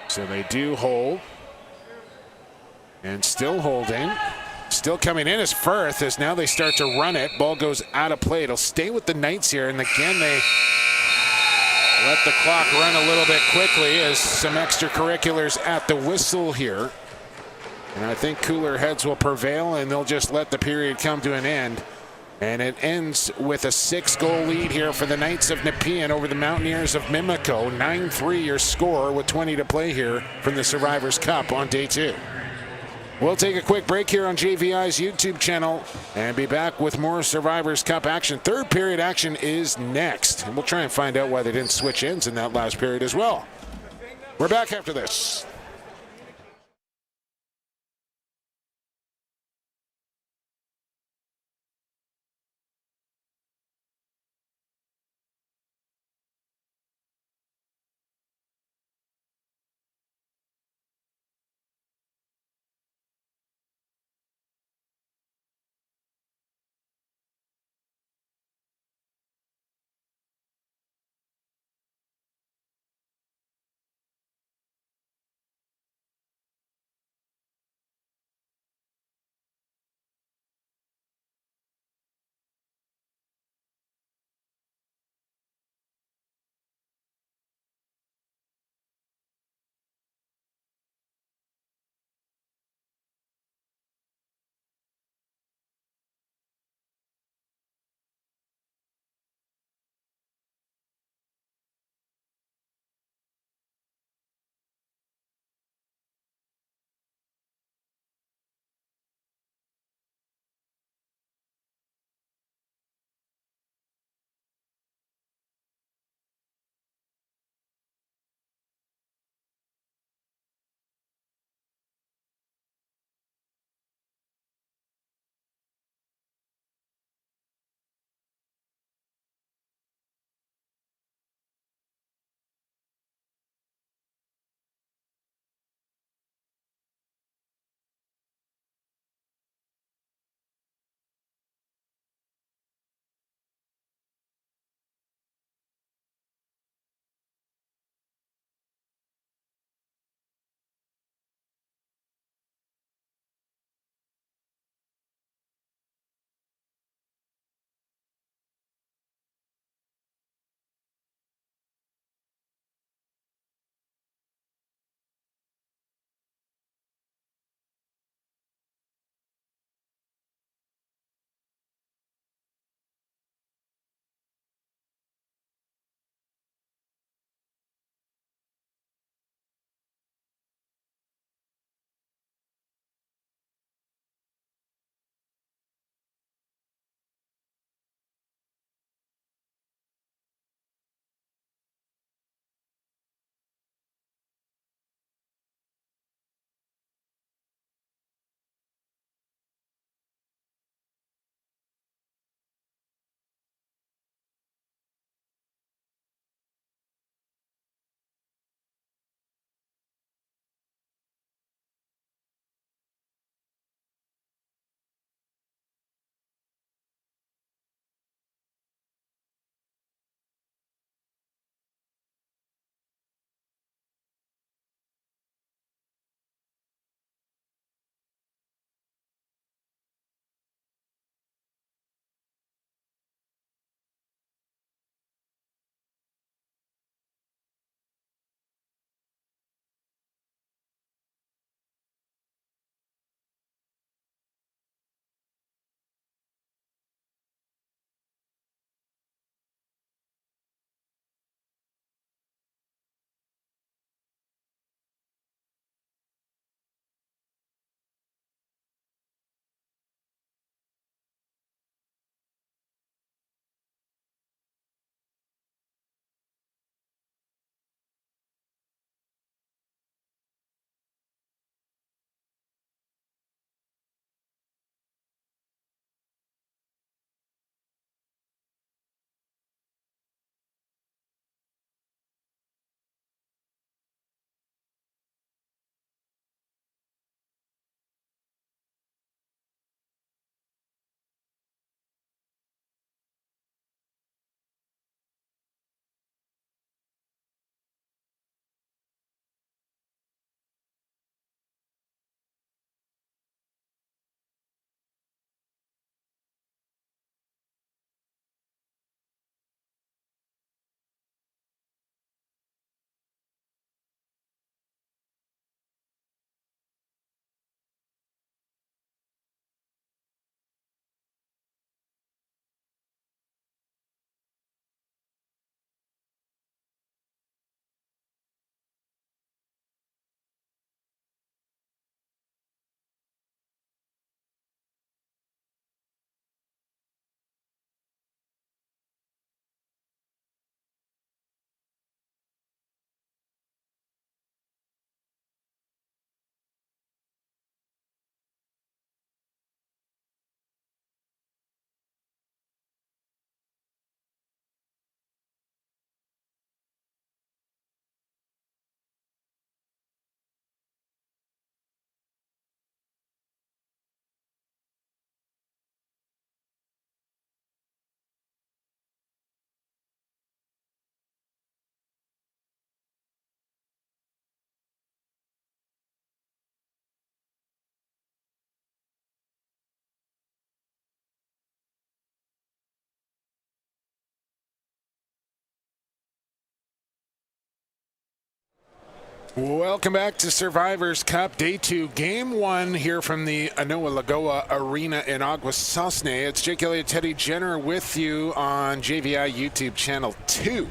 So they do hold. And still holding. Still coming in is Firth, as now they start to run it. Ball goes out of play. It'll stay with the Knights here, and again they let the clock run a little bit quickly as some extracurriculars at the whistle here. And I think cooler heads will prevail, and they'll just let the period come to an end. And it ends with a 6-goal lead here for the Knights of Nepean over the Mountaineers of Mimico. 9-3 your score with 20 to play here from the Survivors Cup on day 2. We'll take a quick break here on JVI's YouTube channel and be back with more Survivors Cup action. Third period action is next. And we'll try and find out why they didn't switch ends in that last period as well. We're back after this. Welcome back to Survivors Cup Day 2, Game 1 here from the Anoa Lagoa Arena in Aguasasne. It's Jake Elliott, Teddy Jenner with you on JVI YouTube Channel 2.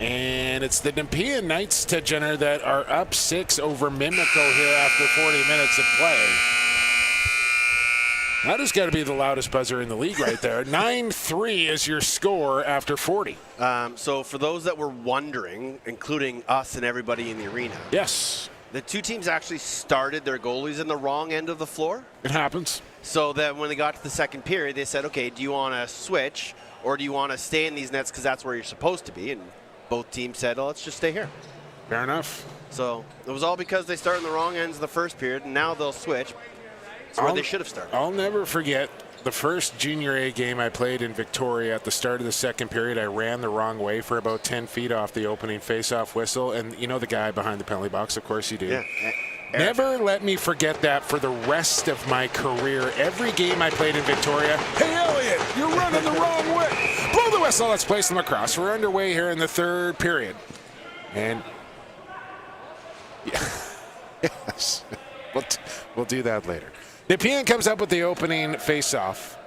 And it's the Nepean Knights, Ted Jenner, that are up 6 over Mimico here after 40 minutes of play. That has got to be the loudest buzzer in the league right there. 9-3 is your score after 40. So for those that were wondering, including us and everybody in the arena, Yes, the two teams actually started their goalies in the wrong end of the floor. it happens. So that when they got to the second period, they said, okay, do you want to switch or do you want to stay in these nets because that's where you're supposed to be? And both teams said, oh, let's just stay here. Fair enough. So it was all because they started in the wrong ends of the first period, and now they'll switch. It's where they should have started. I'll never forget the first Junior A game I played in Victoria. At the start of the second period, I ran the wrong way for about 10 feet off the opening face-off whistle. And you know the guy behind the penalty box, of course you do. Yeah. Never let me forget that for the rest of my career. Every game I played in Victoria, hey, Elliot, you're running the wrong way. Blow the whistle. Let's play some lacrosse. We're underway here in the third period. And, yes, we'll do that later. Nepean comes up with the opening face-off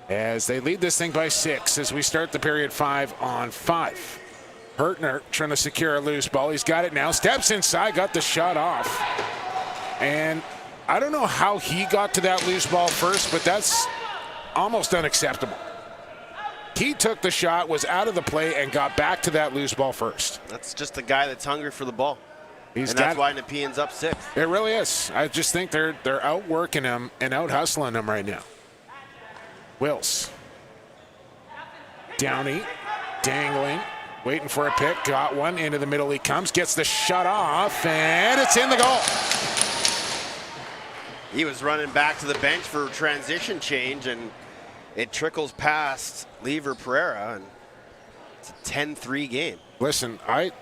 as they lead this thing by 6 as we start the period 5-on-5. Hertner trying to secure a loose ball. He's got it now. Steps inside, got the shot off. And I don't know how he got to that loose ball first, but that's almost unacceptable. He took the shot, was out of the play, and got back to that loose ball first. That's just a guy that's hungry for the ball. And that's why Nepean's up 6. It really is. I just think they're outworking him and out hustling him right now. Wills. Downey, dangling, waiting for a pick. Got one, into the middle he comes, gets the shot off, and it's in the goal. He was running back to the bench for transition change, and it trickles past Lever Pereira, and it's a 10-3 game. Listen, I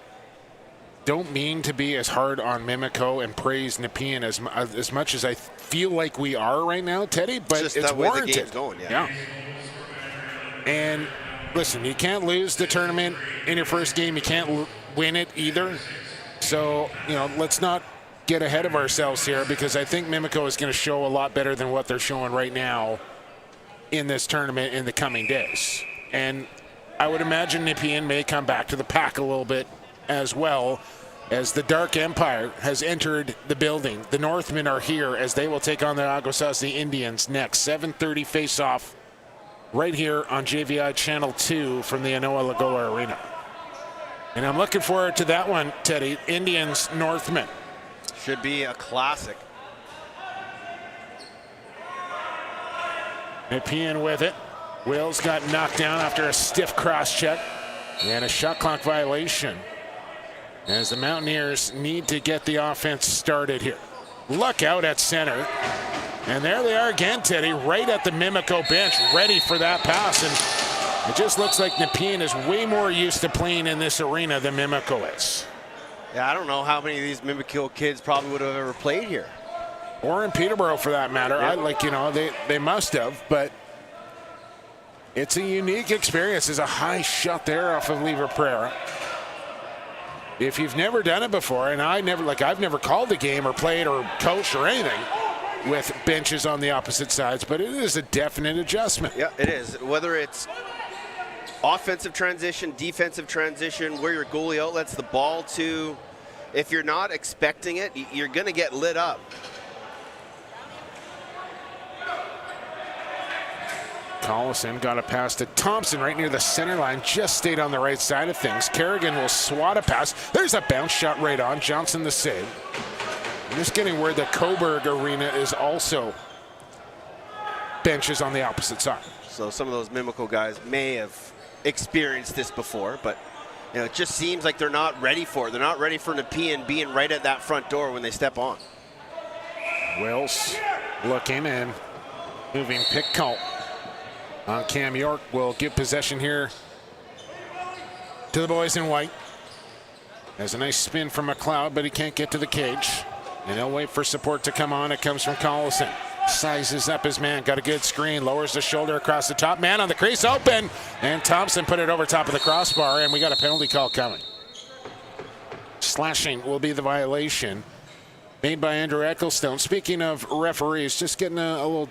don't mean to be as hard on Mimico and praise Nepean as much as I feel like we are right now, Teddy, but just it's that way warranted. the game's going, Yeah. And listen, you can't lose the tournament in your first game. You can't win it either. So, let's not get ahead of ourselves here, because I think Mimico is going to show a lot better than what they're showing right now in this tournament in the coming days. And I would imagine Nepean may come back to the pack a little bit as well, as the Dark Empire has entered the building. The Northmen are here as they will take on the Aguasasne Indians next. 7:30 face-off right here on JVI Channel 2 from the Anoa Lagoa Arena. And I'm looking forward to that one, Teddy. Indians, Northmen. Should be a classic. Nepean with it. Wills got knocked down after a stiff cross check and a shot clock violation, as the Mountaineers need to get the offense started here. Look out at center. And there they are again, Teddy, right at the Mimico bench, ready for that pass. And it just looks like Nepean is way more used to playing in this arena than Mimico is. Yeah, I don't know how many of these Mimico kids probably would have ever played here. Or in Peterborough, for that matter. Yep. They must have, but it's a unique experience. There's a high shot there off of Lever Pereira. If you've never done it before, and I've never called a game or played or coached or anything with benches on the opposite sides, but it is a definite adjustment. Yeah, it is. Whether it's offensive transition, defensive transition, where your goalie outlets the ball to, if you're not expecting it, you're going to get lit up. Collison got a pass to Thompson right near the center line, just stayed on the right side of things. Kerrigan will swat a pass. There's a bounce shot right on. Johnson the save. I'm just getting where the Coburg Arena is also benches on the opposite side. So some of those Mimico guys may have experienced this before, but it just seems like they're not ready for it. They're not ready for Nepean being right at that front door when they step on. Wills looking and moving pick call on Cam York will give possession here to the boys in white. Has a nice spin from McLeod, but he can't get to the cage. And he'll wait for support to come on. It comes from Collison. Sizes up his man, got a good screen, lowers the shoulder across the top. Man on the crease, open, and Thompson put it over top of the crossbar, and we got a penalty call coming. Slashing will be the violation made by Andrew Ecclestone. Speaking of referees, just getting a little...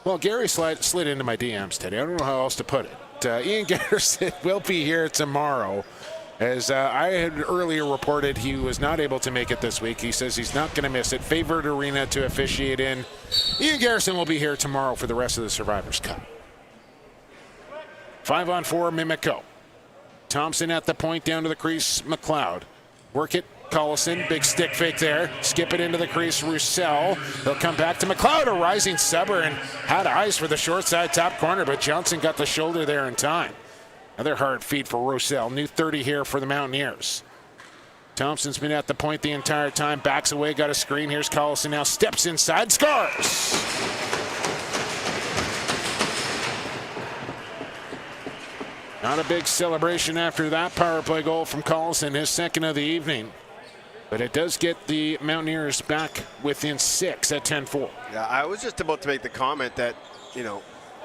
Well, Gary slid into my DMs today. I don't know how else to put it. Ian Garrison will be here tomorrow. As I had earlier reported, he was not able to make it this week. He says he's not going to miss it. Favored arena to officiate in. Ian Garrison will be here tomorrow for the rest of the Survivors Cup. 5-on-4, Mimico. Thompson at the point, down to the crease, McLeod. Work it, Collison, big stick fake there. Skip it into the crease, Roussel. He'll come back to McLeod, a rising subber, and had eyes for the short side top corner, but Johnson got the shoulder there in time. Another hard feed for Roussel. New 30 here for the Mountaineers. Thompson's been at the point the entire time. Backs away, got a screen. Here's Collison now. Steps inside, scores! Not a big celebration after that power play goal from Collison, his second of the evening. But it does get the Mountaineers back within 6 at 10-4. Yeah, I was just about to make the comment that,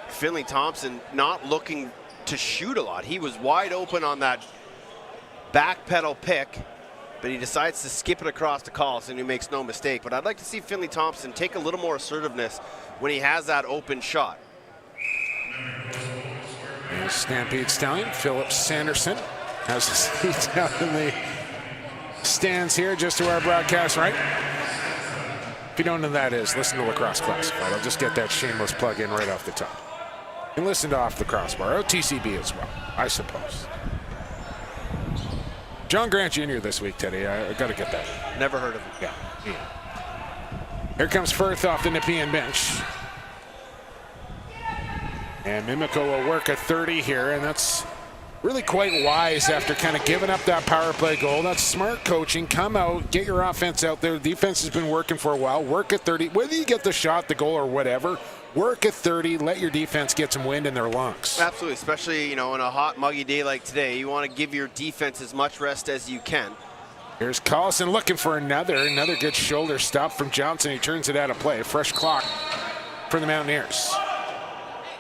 Finley Thompson not looking to shoot a lot. He was wide open on that back pedal pick, but he decides to skip it across to Collison, who makes no mistake. But I'd like to see Finley Thompson take a little more assertiveness when he has that open shot. And Stampede Stallion, Philip Sanderson, has his seat down in the stands here just to our broadcast right. If you don't know who that is, listen to Lacrosse Classified. I'll just get that shameless plug in right off the top. And listen to Off the Crossbar, OTCB as well, I suppose. John Grant Jr. this week, Teddy. I got to get that. Never heard of him. Yeah. Here comes Firth off the Nepean bench. And Mimico will work a 30 here, and that's really quite wise after kind of giving up that power play goal. That's smart coaching. Come out, get your offense out there. The defense has been working for a while. Work at 30. Whether you get the shot, the goal, or whatever, work at 30. Let your defense get some wind in their lungs. Absolutely, especially, in a hot, muggy day like today. You want to give your defense as much rest as you can. Here's Collison looking for another good shoulder stop from Johnson. He turns it out of play. Fresh clock for the Mountaineers.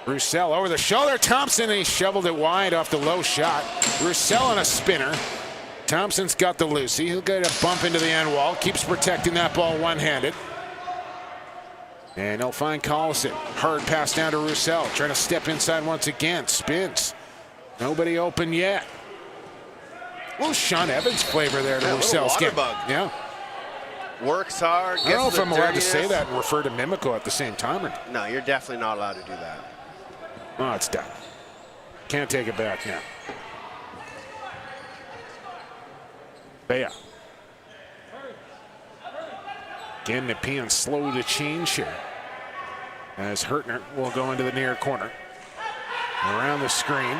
Roussel over the shoulder. Thompson, and he shoveled it wide off the low shot. Roussel on a spinner. Thompson's got the Lucy. He'll get a bump into the end wall. Keeps protecting that ball one-handed. And he'll find Collison. Hard pass down to Roussel. Trying to step inside once again. Spins. Nobody open yet. A little Sean Evans flavor there to Roussel's game. Yeah. Works hard. I don't know if I'm allowed to say that and refer to Mimico at the same time. Or not. No, you're definitely not allowed to do that. Oh, it's done. Can't take it back now. Bea. Again, Nepean slow to change here. As Hertner will go into the near corner. Around the screen.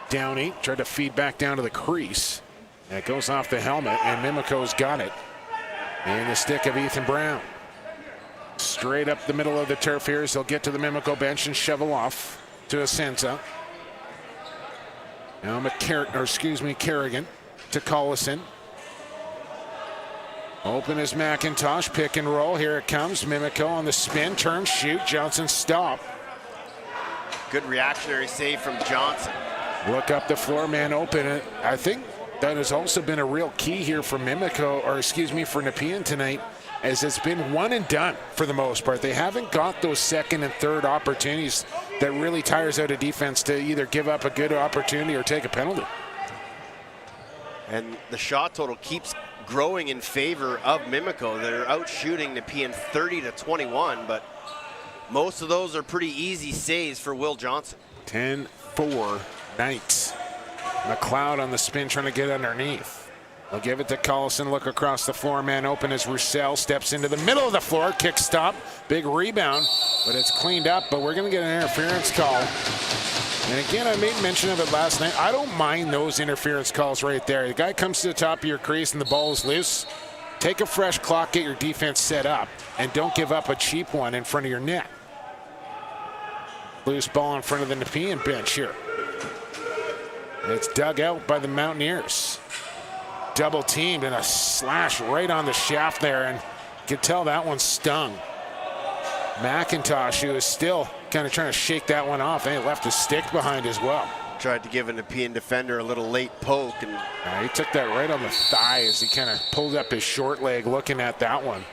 Downey tried to feed back down to the crease. That goes off the helmet, and Mimico's got it. And the stick of Ethan Brown. Straight up the middle of the turf here as they'll get to the Mimico bench and shovel off to Asenza. Now Kerrigan to Collison. Open is McIntosh, pick and roll. Here it comes. Mimico on the spin, turn, shoot. Johnson stop. Good reactionary save from Johnson. Look up the floor, man open. I think that has also been a real key here for Mimico, for Nepean tonight, as it's been one and done for the most part. They haven't got those second and third opportunities that really tires out a defense to either give up a good opportunity or take a penalty. And the shot total keeps growing in favor of Mimico. They're out shooting Nepean 30-21, but most of those are pretty easy saves for Will Johnson. 10-4 Knights. McLeod on the spin trying to get underneath. They'll give it to Collison. Look across the floor. Man open as Roussel steps into the middle of the floor. Kick stop. Big rebound, but it's cleaned up. But we're going to get an interference call. And again, I made mention of it last night. I don't mind those interference calls right there. The guy comes to the top of your crease and the ball is loose. Take a fresh clock, get your defense set up, and don't give up a cheap one in front of your net. Loose ball in front of the Nepean bench here. And it's dug out by the Mountaineers. Double teamed and a slash right on the shaft there, and you can tell that one stung. McIntosh, who is still kind of trying to shake that one off, and he left his stick behind as well. Tried to give a Nepean defender a little late poke, and he took that right on the thigh as he kind of pulled up his short leg looking at that one.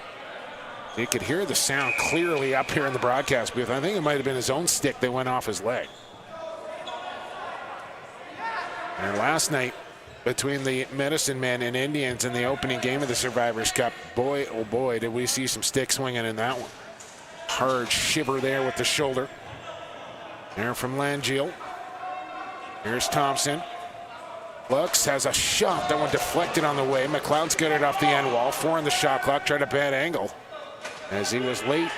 You could hear the sound clearly up here in the broadcast booth. I think it might have been his own stick that went off his leg. And last night, between the Medicine Men and Indians in the opening game of the Survivors Cup, boy, oh boy, did we see some stick swinging in that one. Hard shiver there with the shoulder. There from Langeal. Here's Thompson. Looks, has a shot. That one deflected on the way. McLeod's got it off the end wall. 4 on the shot clock. Tried a bad angle as he was late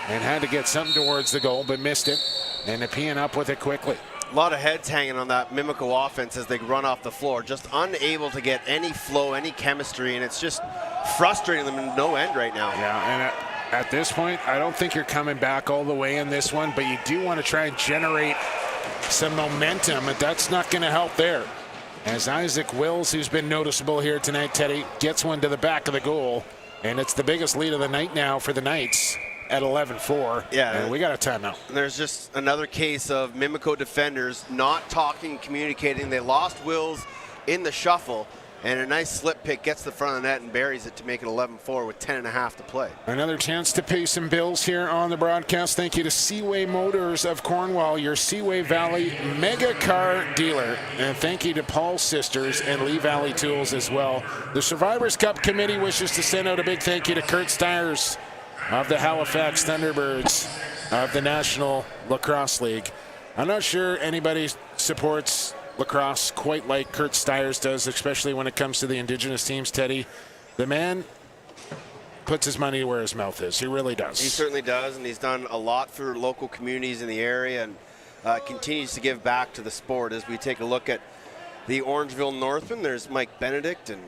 and had to get something towards the goal, but missed it. And Nepean up with it quickly. a lot of heads hanging on that Mimico offense as they run off the floor. Just unable to get any flow, any chemistry, and it's just frustrating them in no end right now. Yeah, and at this point, I don't think you're coming back all the way in this one, but you do want to try and generate some momentum, and that's not going to help there. As Isaac Wills, who's been noticeable here tonight, Teddy, gets one to the back of the goal, and it's the biggest lead of the night now for the Knights at 11-4. Yeah, and we got a timeout. There's just another case of Mimico defenders not talking, communicating. They lost Wills in the shuffle, and a nice slip pick gets the front of the net and buries it to make it 11-4 with 10.5 to play. Another chance to pay some bills here on the broadcast. Thank you to Seaway Motors of Cornwall, your Seaway Valley mega car dealer. And thank you to Paul's Sisters and Lee Valley Tools as well. The Survivors Cup Committee wishes to send out a big thank you to Kurt Stiers of the Halifax Thunderbirds of the National Lacrosse League. I'm not sure anybody supports lacrosse quite like Kurt Stiers does, especially when it comes to the Indigenous teams, Teddy. The man puts his money where his mouth is. He really does. He certainly does, and he's done a lot for local communities in the area and continues to give back to the sport. As we take a look at the Orangeville Northmen, there's Mike Benedict and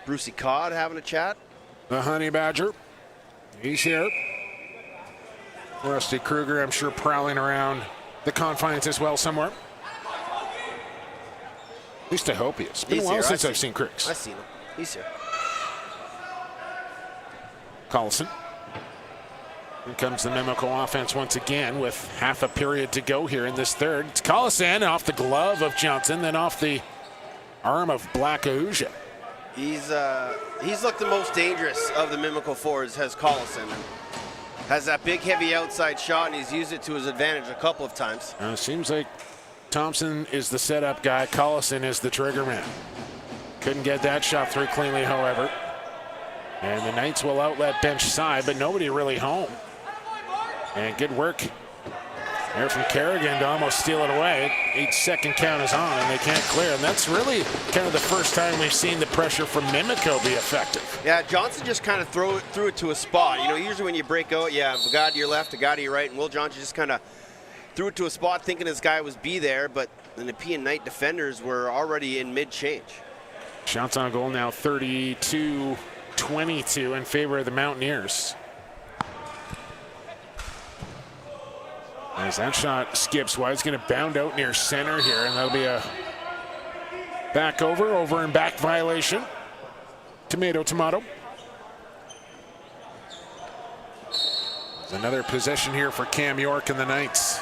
Brucey Codd having a chat. The Honey Badger, he's here. Rusty Kruger, I'm sure, prowling around the confines as well somewhere. At least I hope he is. It's been a while since I've seen Crooks. I've seen him. He's here. Collison. Here comes the Mimico offense once again with half a period to go here in this third. It's Collison off the glove of Johnson, then off the arm of Black Ahuja. He's looked the most dangerous of the Mimico forwards, has Collison. Has that big, heavy outside shot, and he's used it to his advantage a couple of times. Seems like Thompson is the setup guy. Collison is the trigger man. Couldn't get that shot through cleanly, however. And the Knights will outlet bench side, but nobody really home. And good work there from Kerrigan to almost steal it away. 8-second count is on, and they can't clear. And that's really kind of the first time we've seen the pressure from Mimico be effective. Yeah, Johnson just kind of threw it to a spot. You know, usually when you break out, you have a guy to your left, a guy to your right, and Will Johnson just kind of threw it to a spot thinking his guy was be there, but the Nepean Knight defenders were already in mid-change. Shots on goal now 32-22 in favor of the Mountaineers. As that shot skips wide, it's going to bound out near center here, and that'll be a back over and back violation. Tomato. There's another possession here for Cam York and the Knights.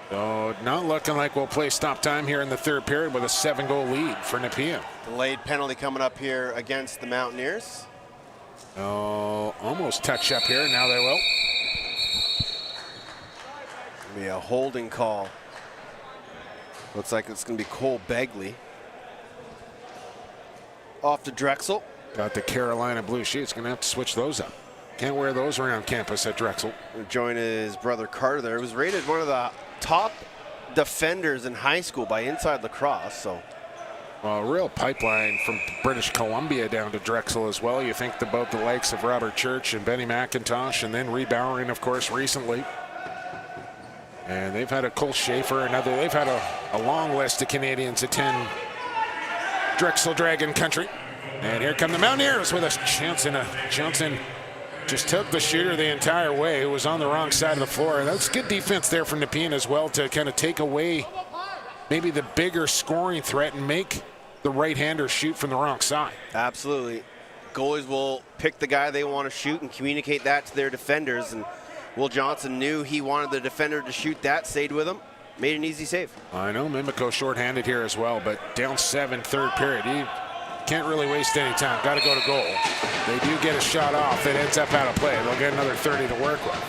So not looking like we'll play stop time here in the third period with a 7-goal lead for Nepean. Delayed penalty coming up here against the Mountaineers. Oh, almost touch up here. Now they will. Be a holding call. Looks like it's going to be Cole Begley. Off to Drexel. Got the Carolina blue sheets. Going to have to switch those up. Can't wear those around campus at Drexel. Join his brother Carter there. He was rated one of the top defenders in high school by Inside Lacrosse. So, well, a real pipeline from British Columbia down to Drexel as well. You think about the likes of Robert Church and Benny McIntosh, and then rebowering, of course, recently. And they've had a Cole Schaefer, they've had a long list of Canadians attend Drexel Dragon Country. And here come the Mountaineers with a chance, and Johnson just took the shooter the entire way, who was on the wrong side of the floor. And that's good defense there from Nepean as well to kind of take away maybe the bigger scoring threat and make the right-hander shoot from the wrong side. Absolutely. Goalies will pick the guy they want to shoot and communicate that to their defenders. And Will Johnson knew he wanted the defender to shoot that, stayed with him. made an easy save. I know Mimico shorthanded here as well, but down 7, third period. He can't really waste any time. Got to go to goal. They do get a shot off. It ends up out of play. They'll get another 30 to work with.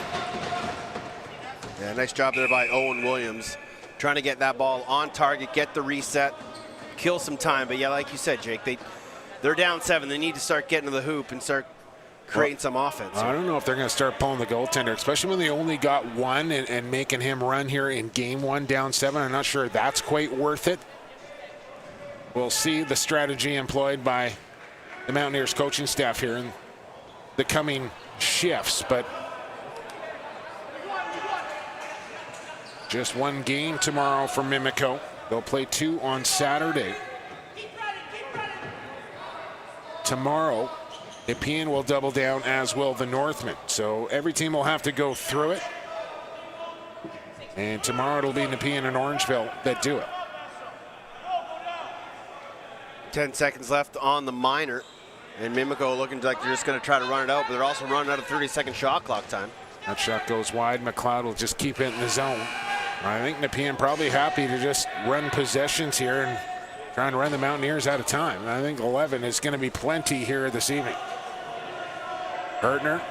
Yeah, nice job there by Owen Williams. Trying to get that ball on target, get the reset, kill some time. But yeah, like you said, Jake, they're down 7. They need to start getting to the hoop and start creating some offense. I don't know if they're going to start pulling the goaltender, especially when they only got one and making him run here in game 1 down 7. I'm not sure that's quite worth it. We'll see the strategy employed by the Mountaineers coaching staff here in the coming shifts, but just one game tomorrow for Mimico. They'll play 2 on Saturday. Tomorrow, Nepean will double down, as will the Northmen. So every team will have to go through it. And tomorrow it'll be Nepean and Orangeville that do it. 10 seconds left on the minor. And Mimico looking like they're just going to try to run it out, but they're also running out of 30-second shot clock time. That shot goes wide. McLeod will just keep it in the zone. I think Nepean probably happy to just run possessions here and trying to run the Mountaineers out of time. I think 11 is going to be plenty here this evening. Hertner,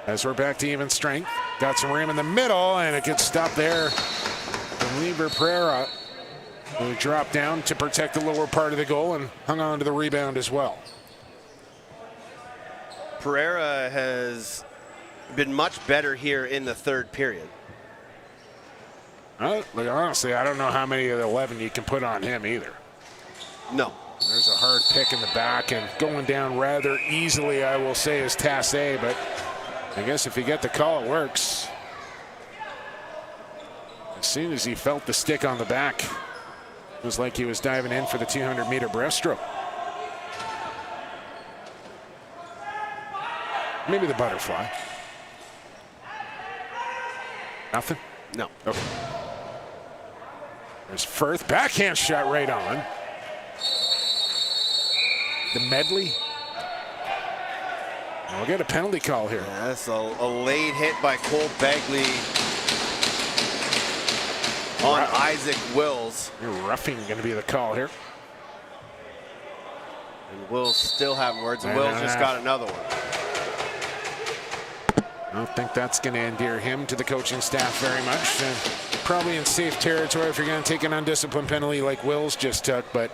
as we're back to even strength, got some room in the middle, and it gets stopped there from Lieber Pereira, who dropped down to protect the lower part of the goal and hung on to the rebound as well. Pereira has been much better here in the third period. Honestly, I don't know how many of the 11 you can put on him either. No. There's a hard pick in the back, and going down rather easily, I will say, is Tassé, but I guess if you get the call, it works. As soon as he felt the stick on the back, it was like he was diving in for the 200-meter breaststroke. Maybe the butterfly. Nothing? No. Okay. There's Firth, backhand shot right on. The medley. And we'll get a penalty call here. Yeah, that's a late hit by Cole Begley on Isaac Wills. Your roughing going to be the call here. And Wills still having words, and Wills just got another one. I don't think that's going to endear him to the coaching staff very much. Probably in safe territory if you're going to take an undisciplined penalty like Wills just took, but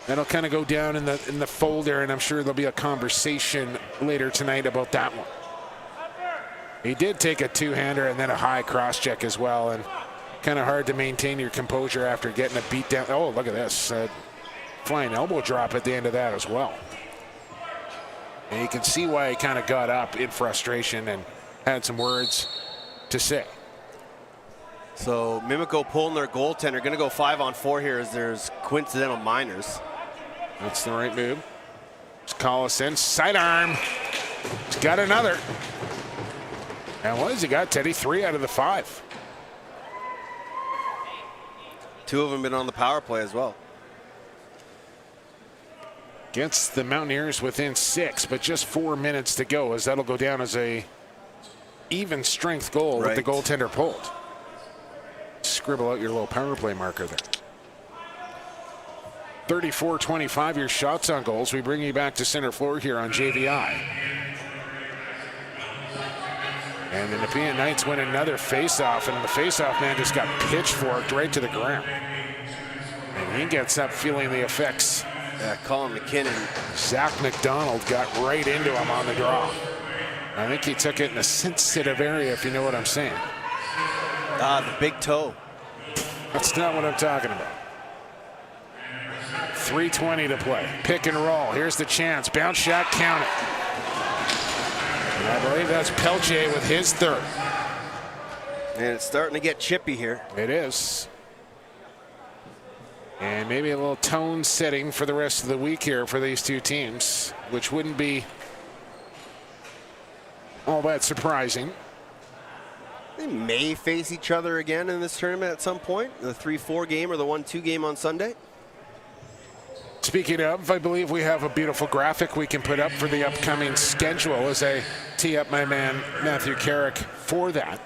that'll kind of go down in the folder, and I'm sure there'll be a conversation later tonight about that one. He did take a two-hander and then a high cross-check as well, and kind of hard to maintain your composure after getting a beat down. Oh, look at this. Flying elbow drop at the end of that as well. And you can see why he kind of got up in frustration and had some words to say. So Mimico pulling their goaltender, going to go 5-on-4 here as there's coincidental minors. That's the right move. Just call us in. Sidearm. He's got another. And what has he got, Teddy? 3 out of the 5. 2 of them been on the power play as well. Gets the Mountaineers within 6, but just 4 minutes to go, as that'll go down as a even strength goal with the goaltender pulled. Scribble out your little power play marker there. 34-25 your shots on goals. We bring you back to center floor here on JVI. And the Nepean Knights win another face-off, and the face-off man just got pitchforked right to the ground. And he gets up feeling the effects. Yeah, Colin McKinnon. Zach McDonald got right into him on the draw. I think he took it in a sensitive area, if you know what I'm saying. The big toe. That's not what I'm talking about. 3:20 to play. Pick and roll. Here's the chance. Bounce shot, count it. And I believe that's Pelche with his 3rd. And it's starting to get chippy here. It is. And maybe a little tone setting for the rest of the week here for these two teams, which wouldn't be all that surprising. They may face each other again in this tournament at some point. The 3-4 game or the 1-2 game on Sunday. Speaking of, I believe we have a beautiful graphic we can put up for the upcoming schedule as I tee up my man Matthew Carrick for that.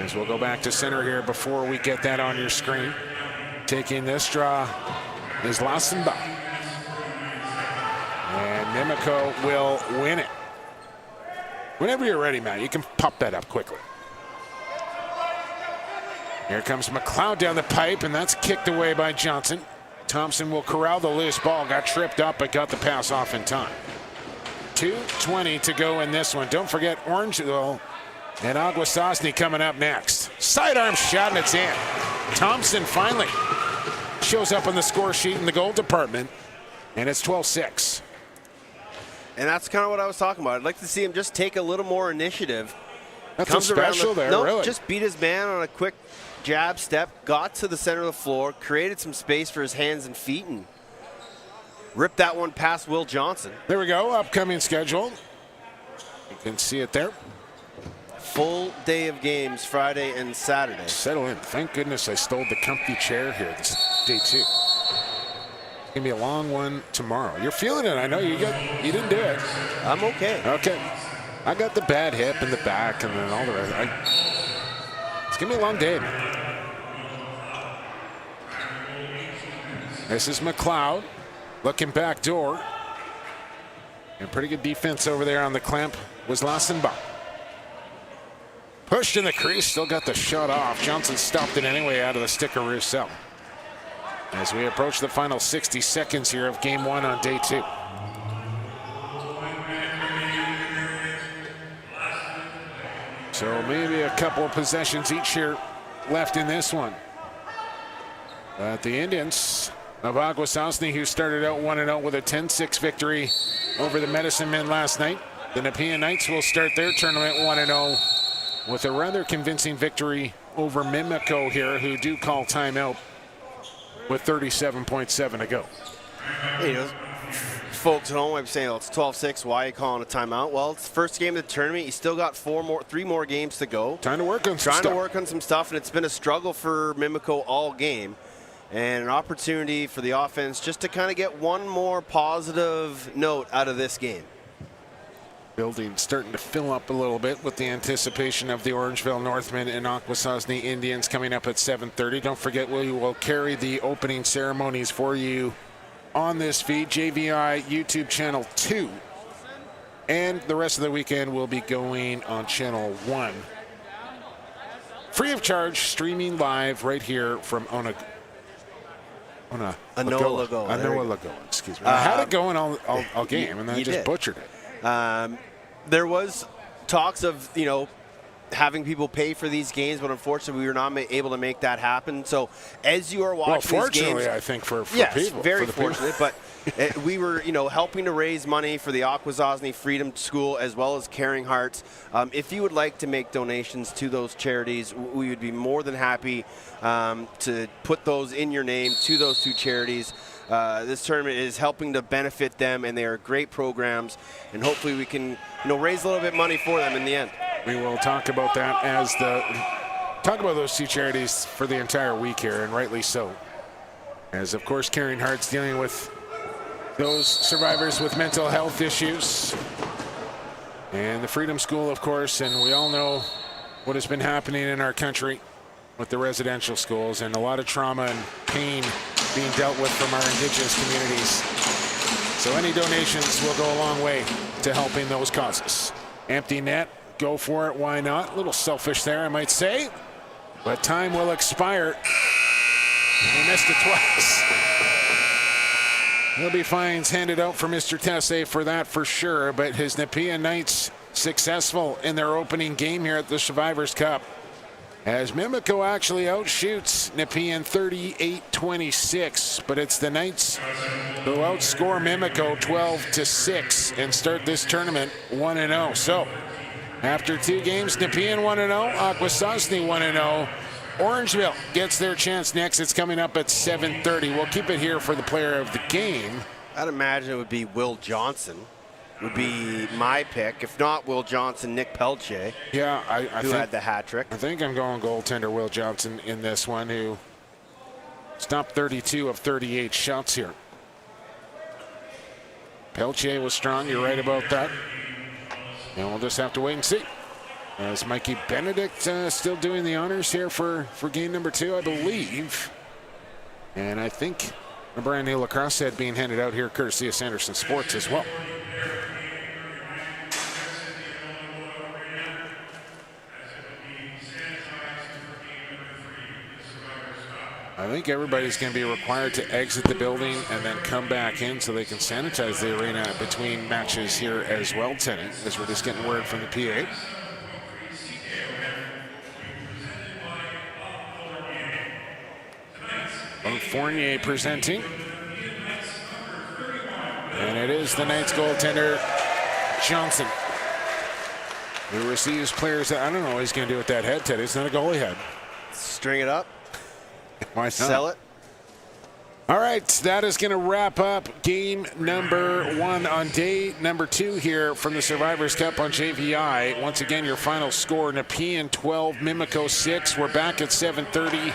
As we'll go back to center here before we get that on your screen. Taking this draw is Lassenbach. And Mimico will win it. Whenever you're ready, Matt, you can pop that up quickly. Here comes McLeod down the pipe, and that's kicked away by Johnson. Thompson will corral the loose ball. Got tripped up, but got the pass off in time. 2:20 to go in this one. Don't forget Orangeville and Aguasasne coming up next. Sidearm shot, and it's in. Thompson finally shows up on the score sheet in the goal department, and it's 12-6. And that's kind of what I was talking about. I'd like to see him just take a little more initiative. That's Comes a special there, no, really. Just beat his man on a quick jab step, got to the center of the floor, created some space for his hands and feet, and ripped that one past Will Johnson. There we go, upcoming schedule. You can see it there. Full day of games Friday and Saturday. Settle in. Thank goodness I stole the comfy chair here this day 2. It's gonna be a long one tomorrow. You're feeling it. I know you didn't do it. I'm okay. Okay. I got the bad hip in the back and then all the rest. It's gonna be a long day, man. This is McLeod looking back door. And pretty good defense over there on the clamp was Lassenbach. Pushed in the crease, still got the shot off. Johnson stopped it anyway out of the stick of Roussel. As we approach the final 60 seconds here of game 1 on day 2. So maybe a couple of possessions each here left in this one. But the Indians of Aguasasne, who started out 1-0 with a 10-6 victory over the Medicine Men last night. The Nepean Knights will start their tournament 1-0 with a rather convincing victory over Mimico here, who do call timeout with 37.7 to go. You know, folks at home might be saying, oh, it's 12-6, why are you calling a timeout? Well, it's the first game of the tournament. You still got 3 more games to go. Time to work on some stuff. Trying to work on some stuff, and it's been a struggle for Mimico all game. And an opportunity for the offense just to kind of get one more positive note out of this game. Building starting to fill up a little bit with the anticipation of the Orangeville Northmen and Akwesasne Indians coming up at 7:30. Don't forget, we will carry the opening ceremonies for you on this feed, JVI YouTube channel 2. And the rest of the weekend will be going on channel 1. Free of charge, streaming live right here from Anoa Lagoa, excuse me. I had it going all game, and then I just butchered it. There was talks of, having people pay for these games, but unfortunately we were not able to make that happen. So as you are watching these games, fortunately, I think for yes, people, very for fortunate. But we were, helping to raise money for the Akwesasne Freedom School as well as Caring Hearts. If you would like to make donations to those charities, we would be more than happy to put those in your name to those 2 charities. This tournament is helping to benefit them, and they are great programs. And hopefully we can, raise a little bit of money for them in the end. We will talk about that talk about those 2 charities for the entire week here, and rightly so. As of course, Caring Hearts dealing with those survivors with mental health issues, and the Freedom School, of course, and we all know what has been happening in our country with the residential schools, and a lot of trauma and pain being dealt with from our Indigenous communities. So any donations will go a long way to helping those causes. Empty net, go for it, why not? A little selfish there, I might say, but time will expire. He missed it twice. There'll be fines handed out for Mr. Tesse for that for sure, but his Nepean Knights successful in their opening game here at the Survivors Cup, as Mimico actually outshoots Nepean 38-26, but it's the Knights who outscore Mimico 12-6 and start this tournament 1-0. So after 2 games, Nepean 1-0, Akwesasne 1-0. Orangeville gets their chance next. It's coming up at 7:30. We'll keep it here for the player of the game. I'd imagine it would be Will Johnson. Would be my pick. If not Will Johnson, Nick Pelche. Yeah, who had the hat trick. I think I'm going goaltender Will Johnson in this one, who stopped 32 of 38 shots here. Pelche was strong. You're right about that. And we'll just have to wait and see. As Mikey Benedict still doing the honors here for game number 2, I believe. And I think a brand new lacrosse set being handed out here courtesy of Sanderson Sports as well. I think everybody's going to be required to exit the building and then come back in so they can sanitize the arena between matches here as well, Teddy, as we're just getting word from the PA. Fournier presenting. And it is the Knights goaltender, Johnson, who receives players that I don't know what he's going to do with that head, Teddy. It's not a goalie head. String it up. Why not? Sell it. All right, that is going to wrap up game number 1 on day number 2 here from the Survivors Cup on JVI. Once again, your final score, Nepean 12, Mimico 6. We're back at 7:30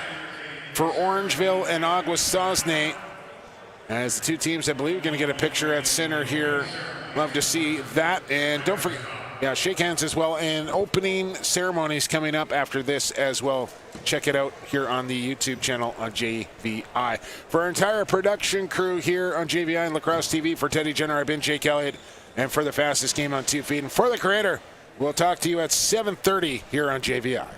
for Orangeville and Aguasasne. As the two teams, I believe, are going to get a picture at center here. Love to see that. And don't forget, shake hands as well. And opening ceremonies coming up after this as well. Check it out here on the YouTube channel on JVI. For our entire production crew here on JVI and Lacrosse TV, for Teddy Jenner, I've been Jake Elliott. And for the fastest game on 2 feet, and for the creator, we'll talk to you at 7:30 here on JVI.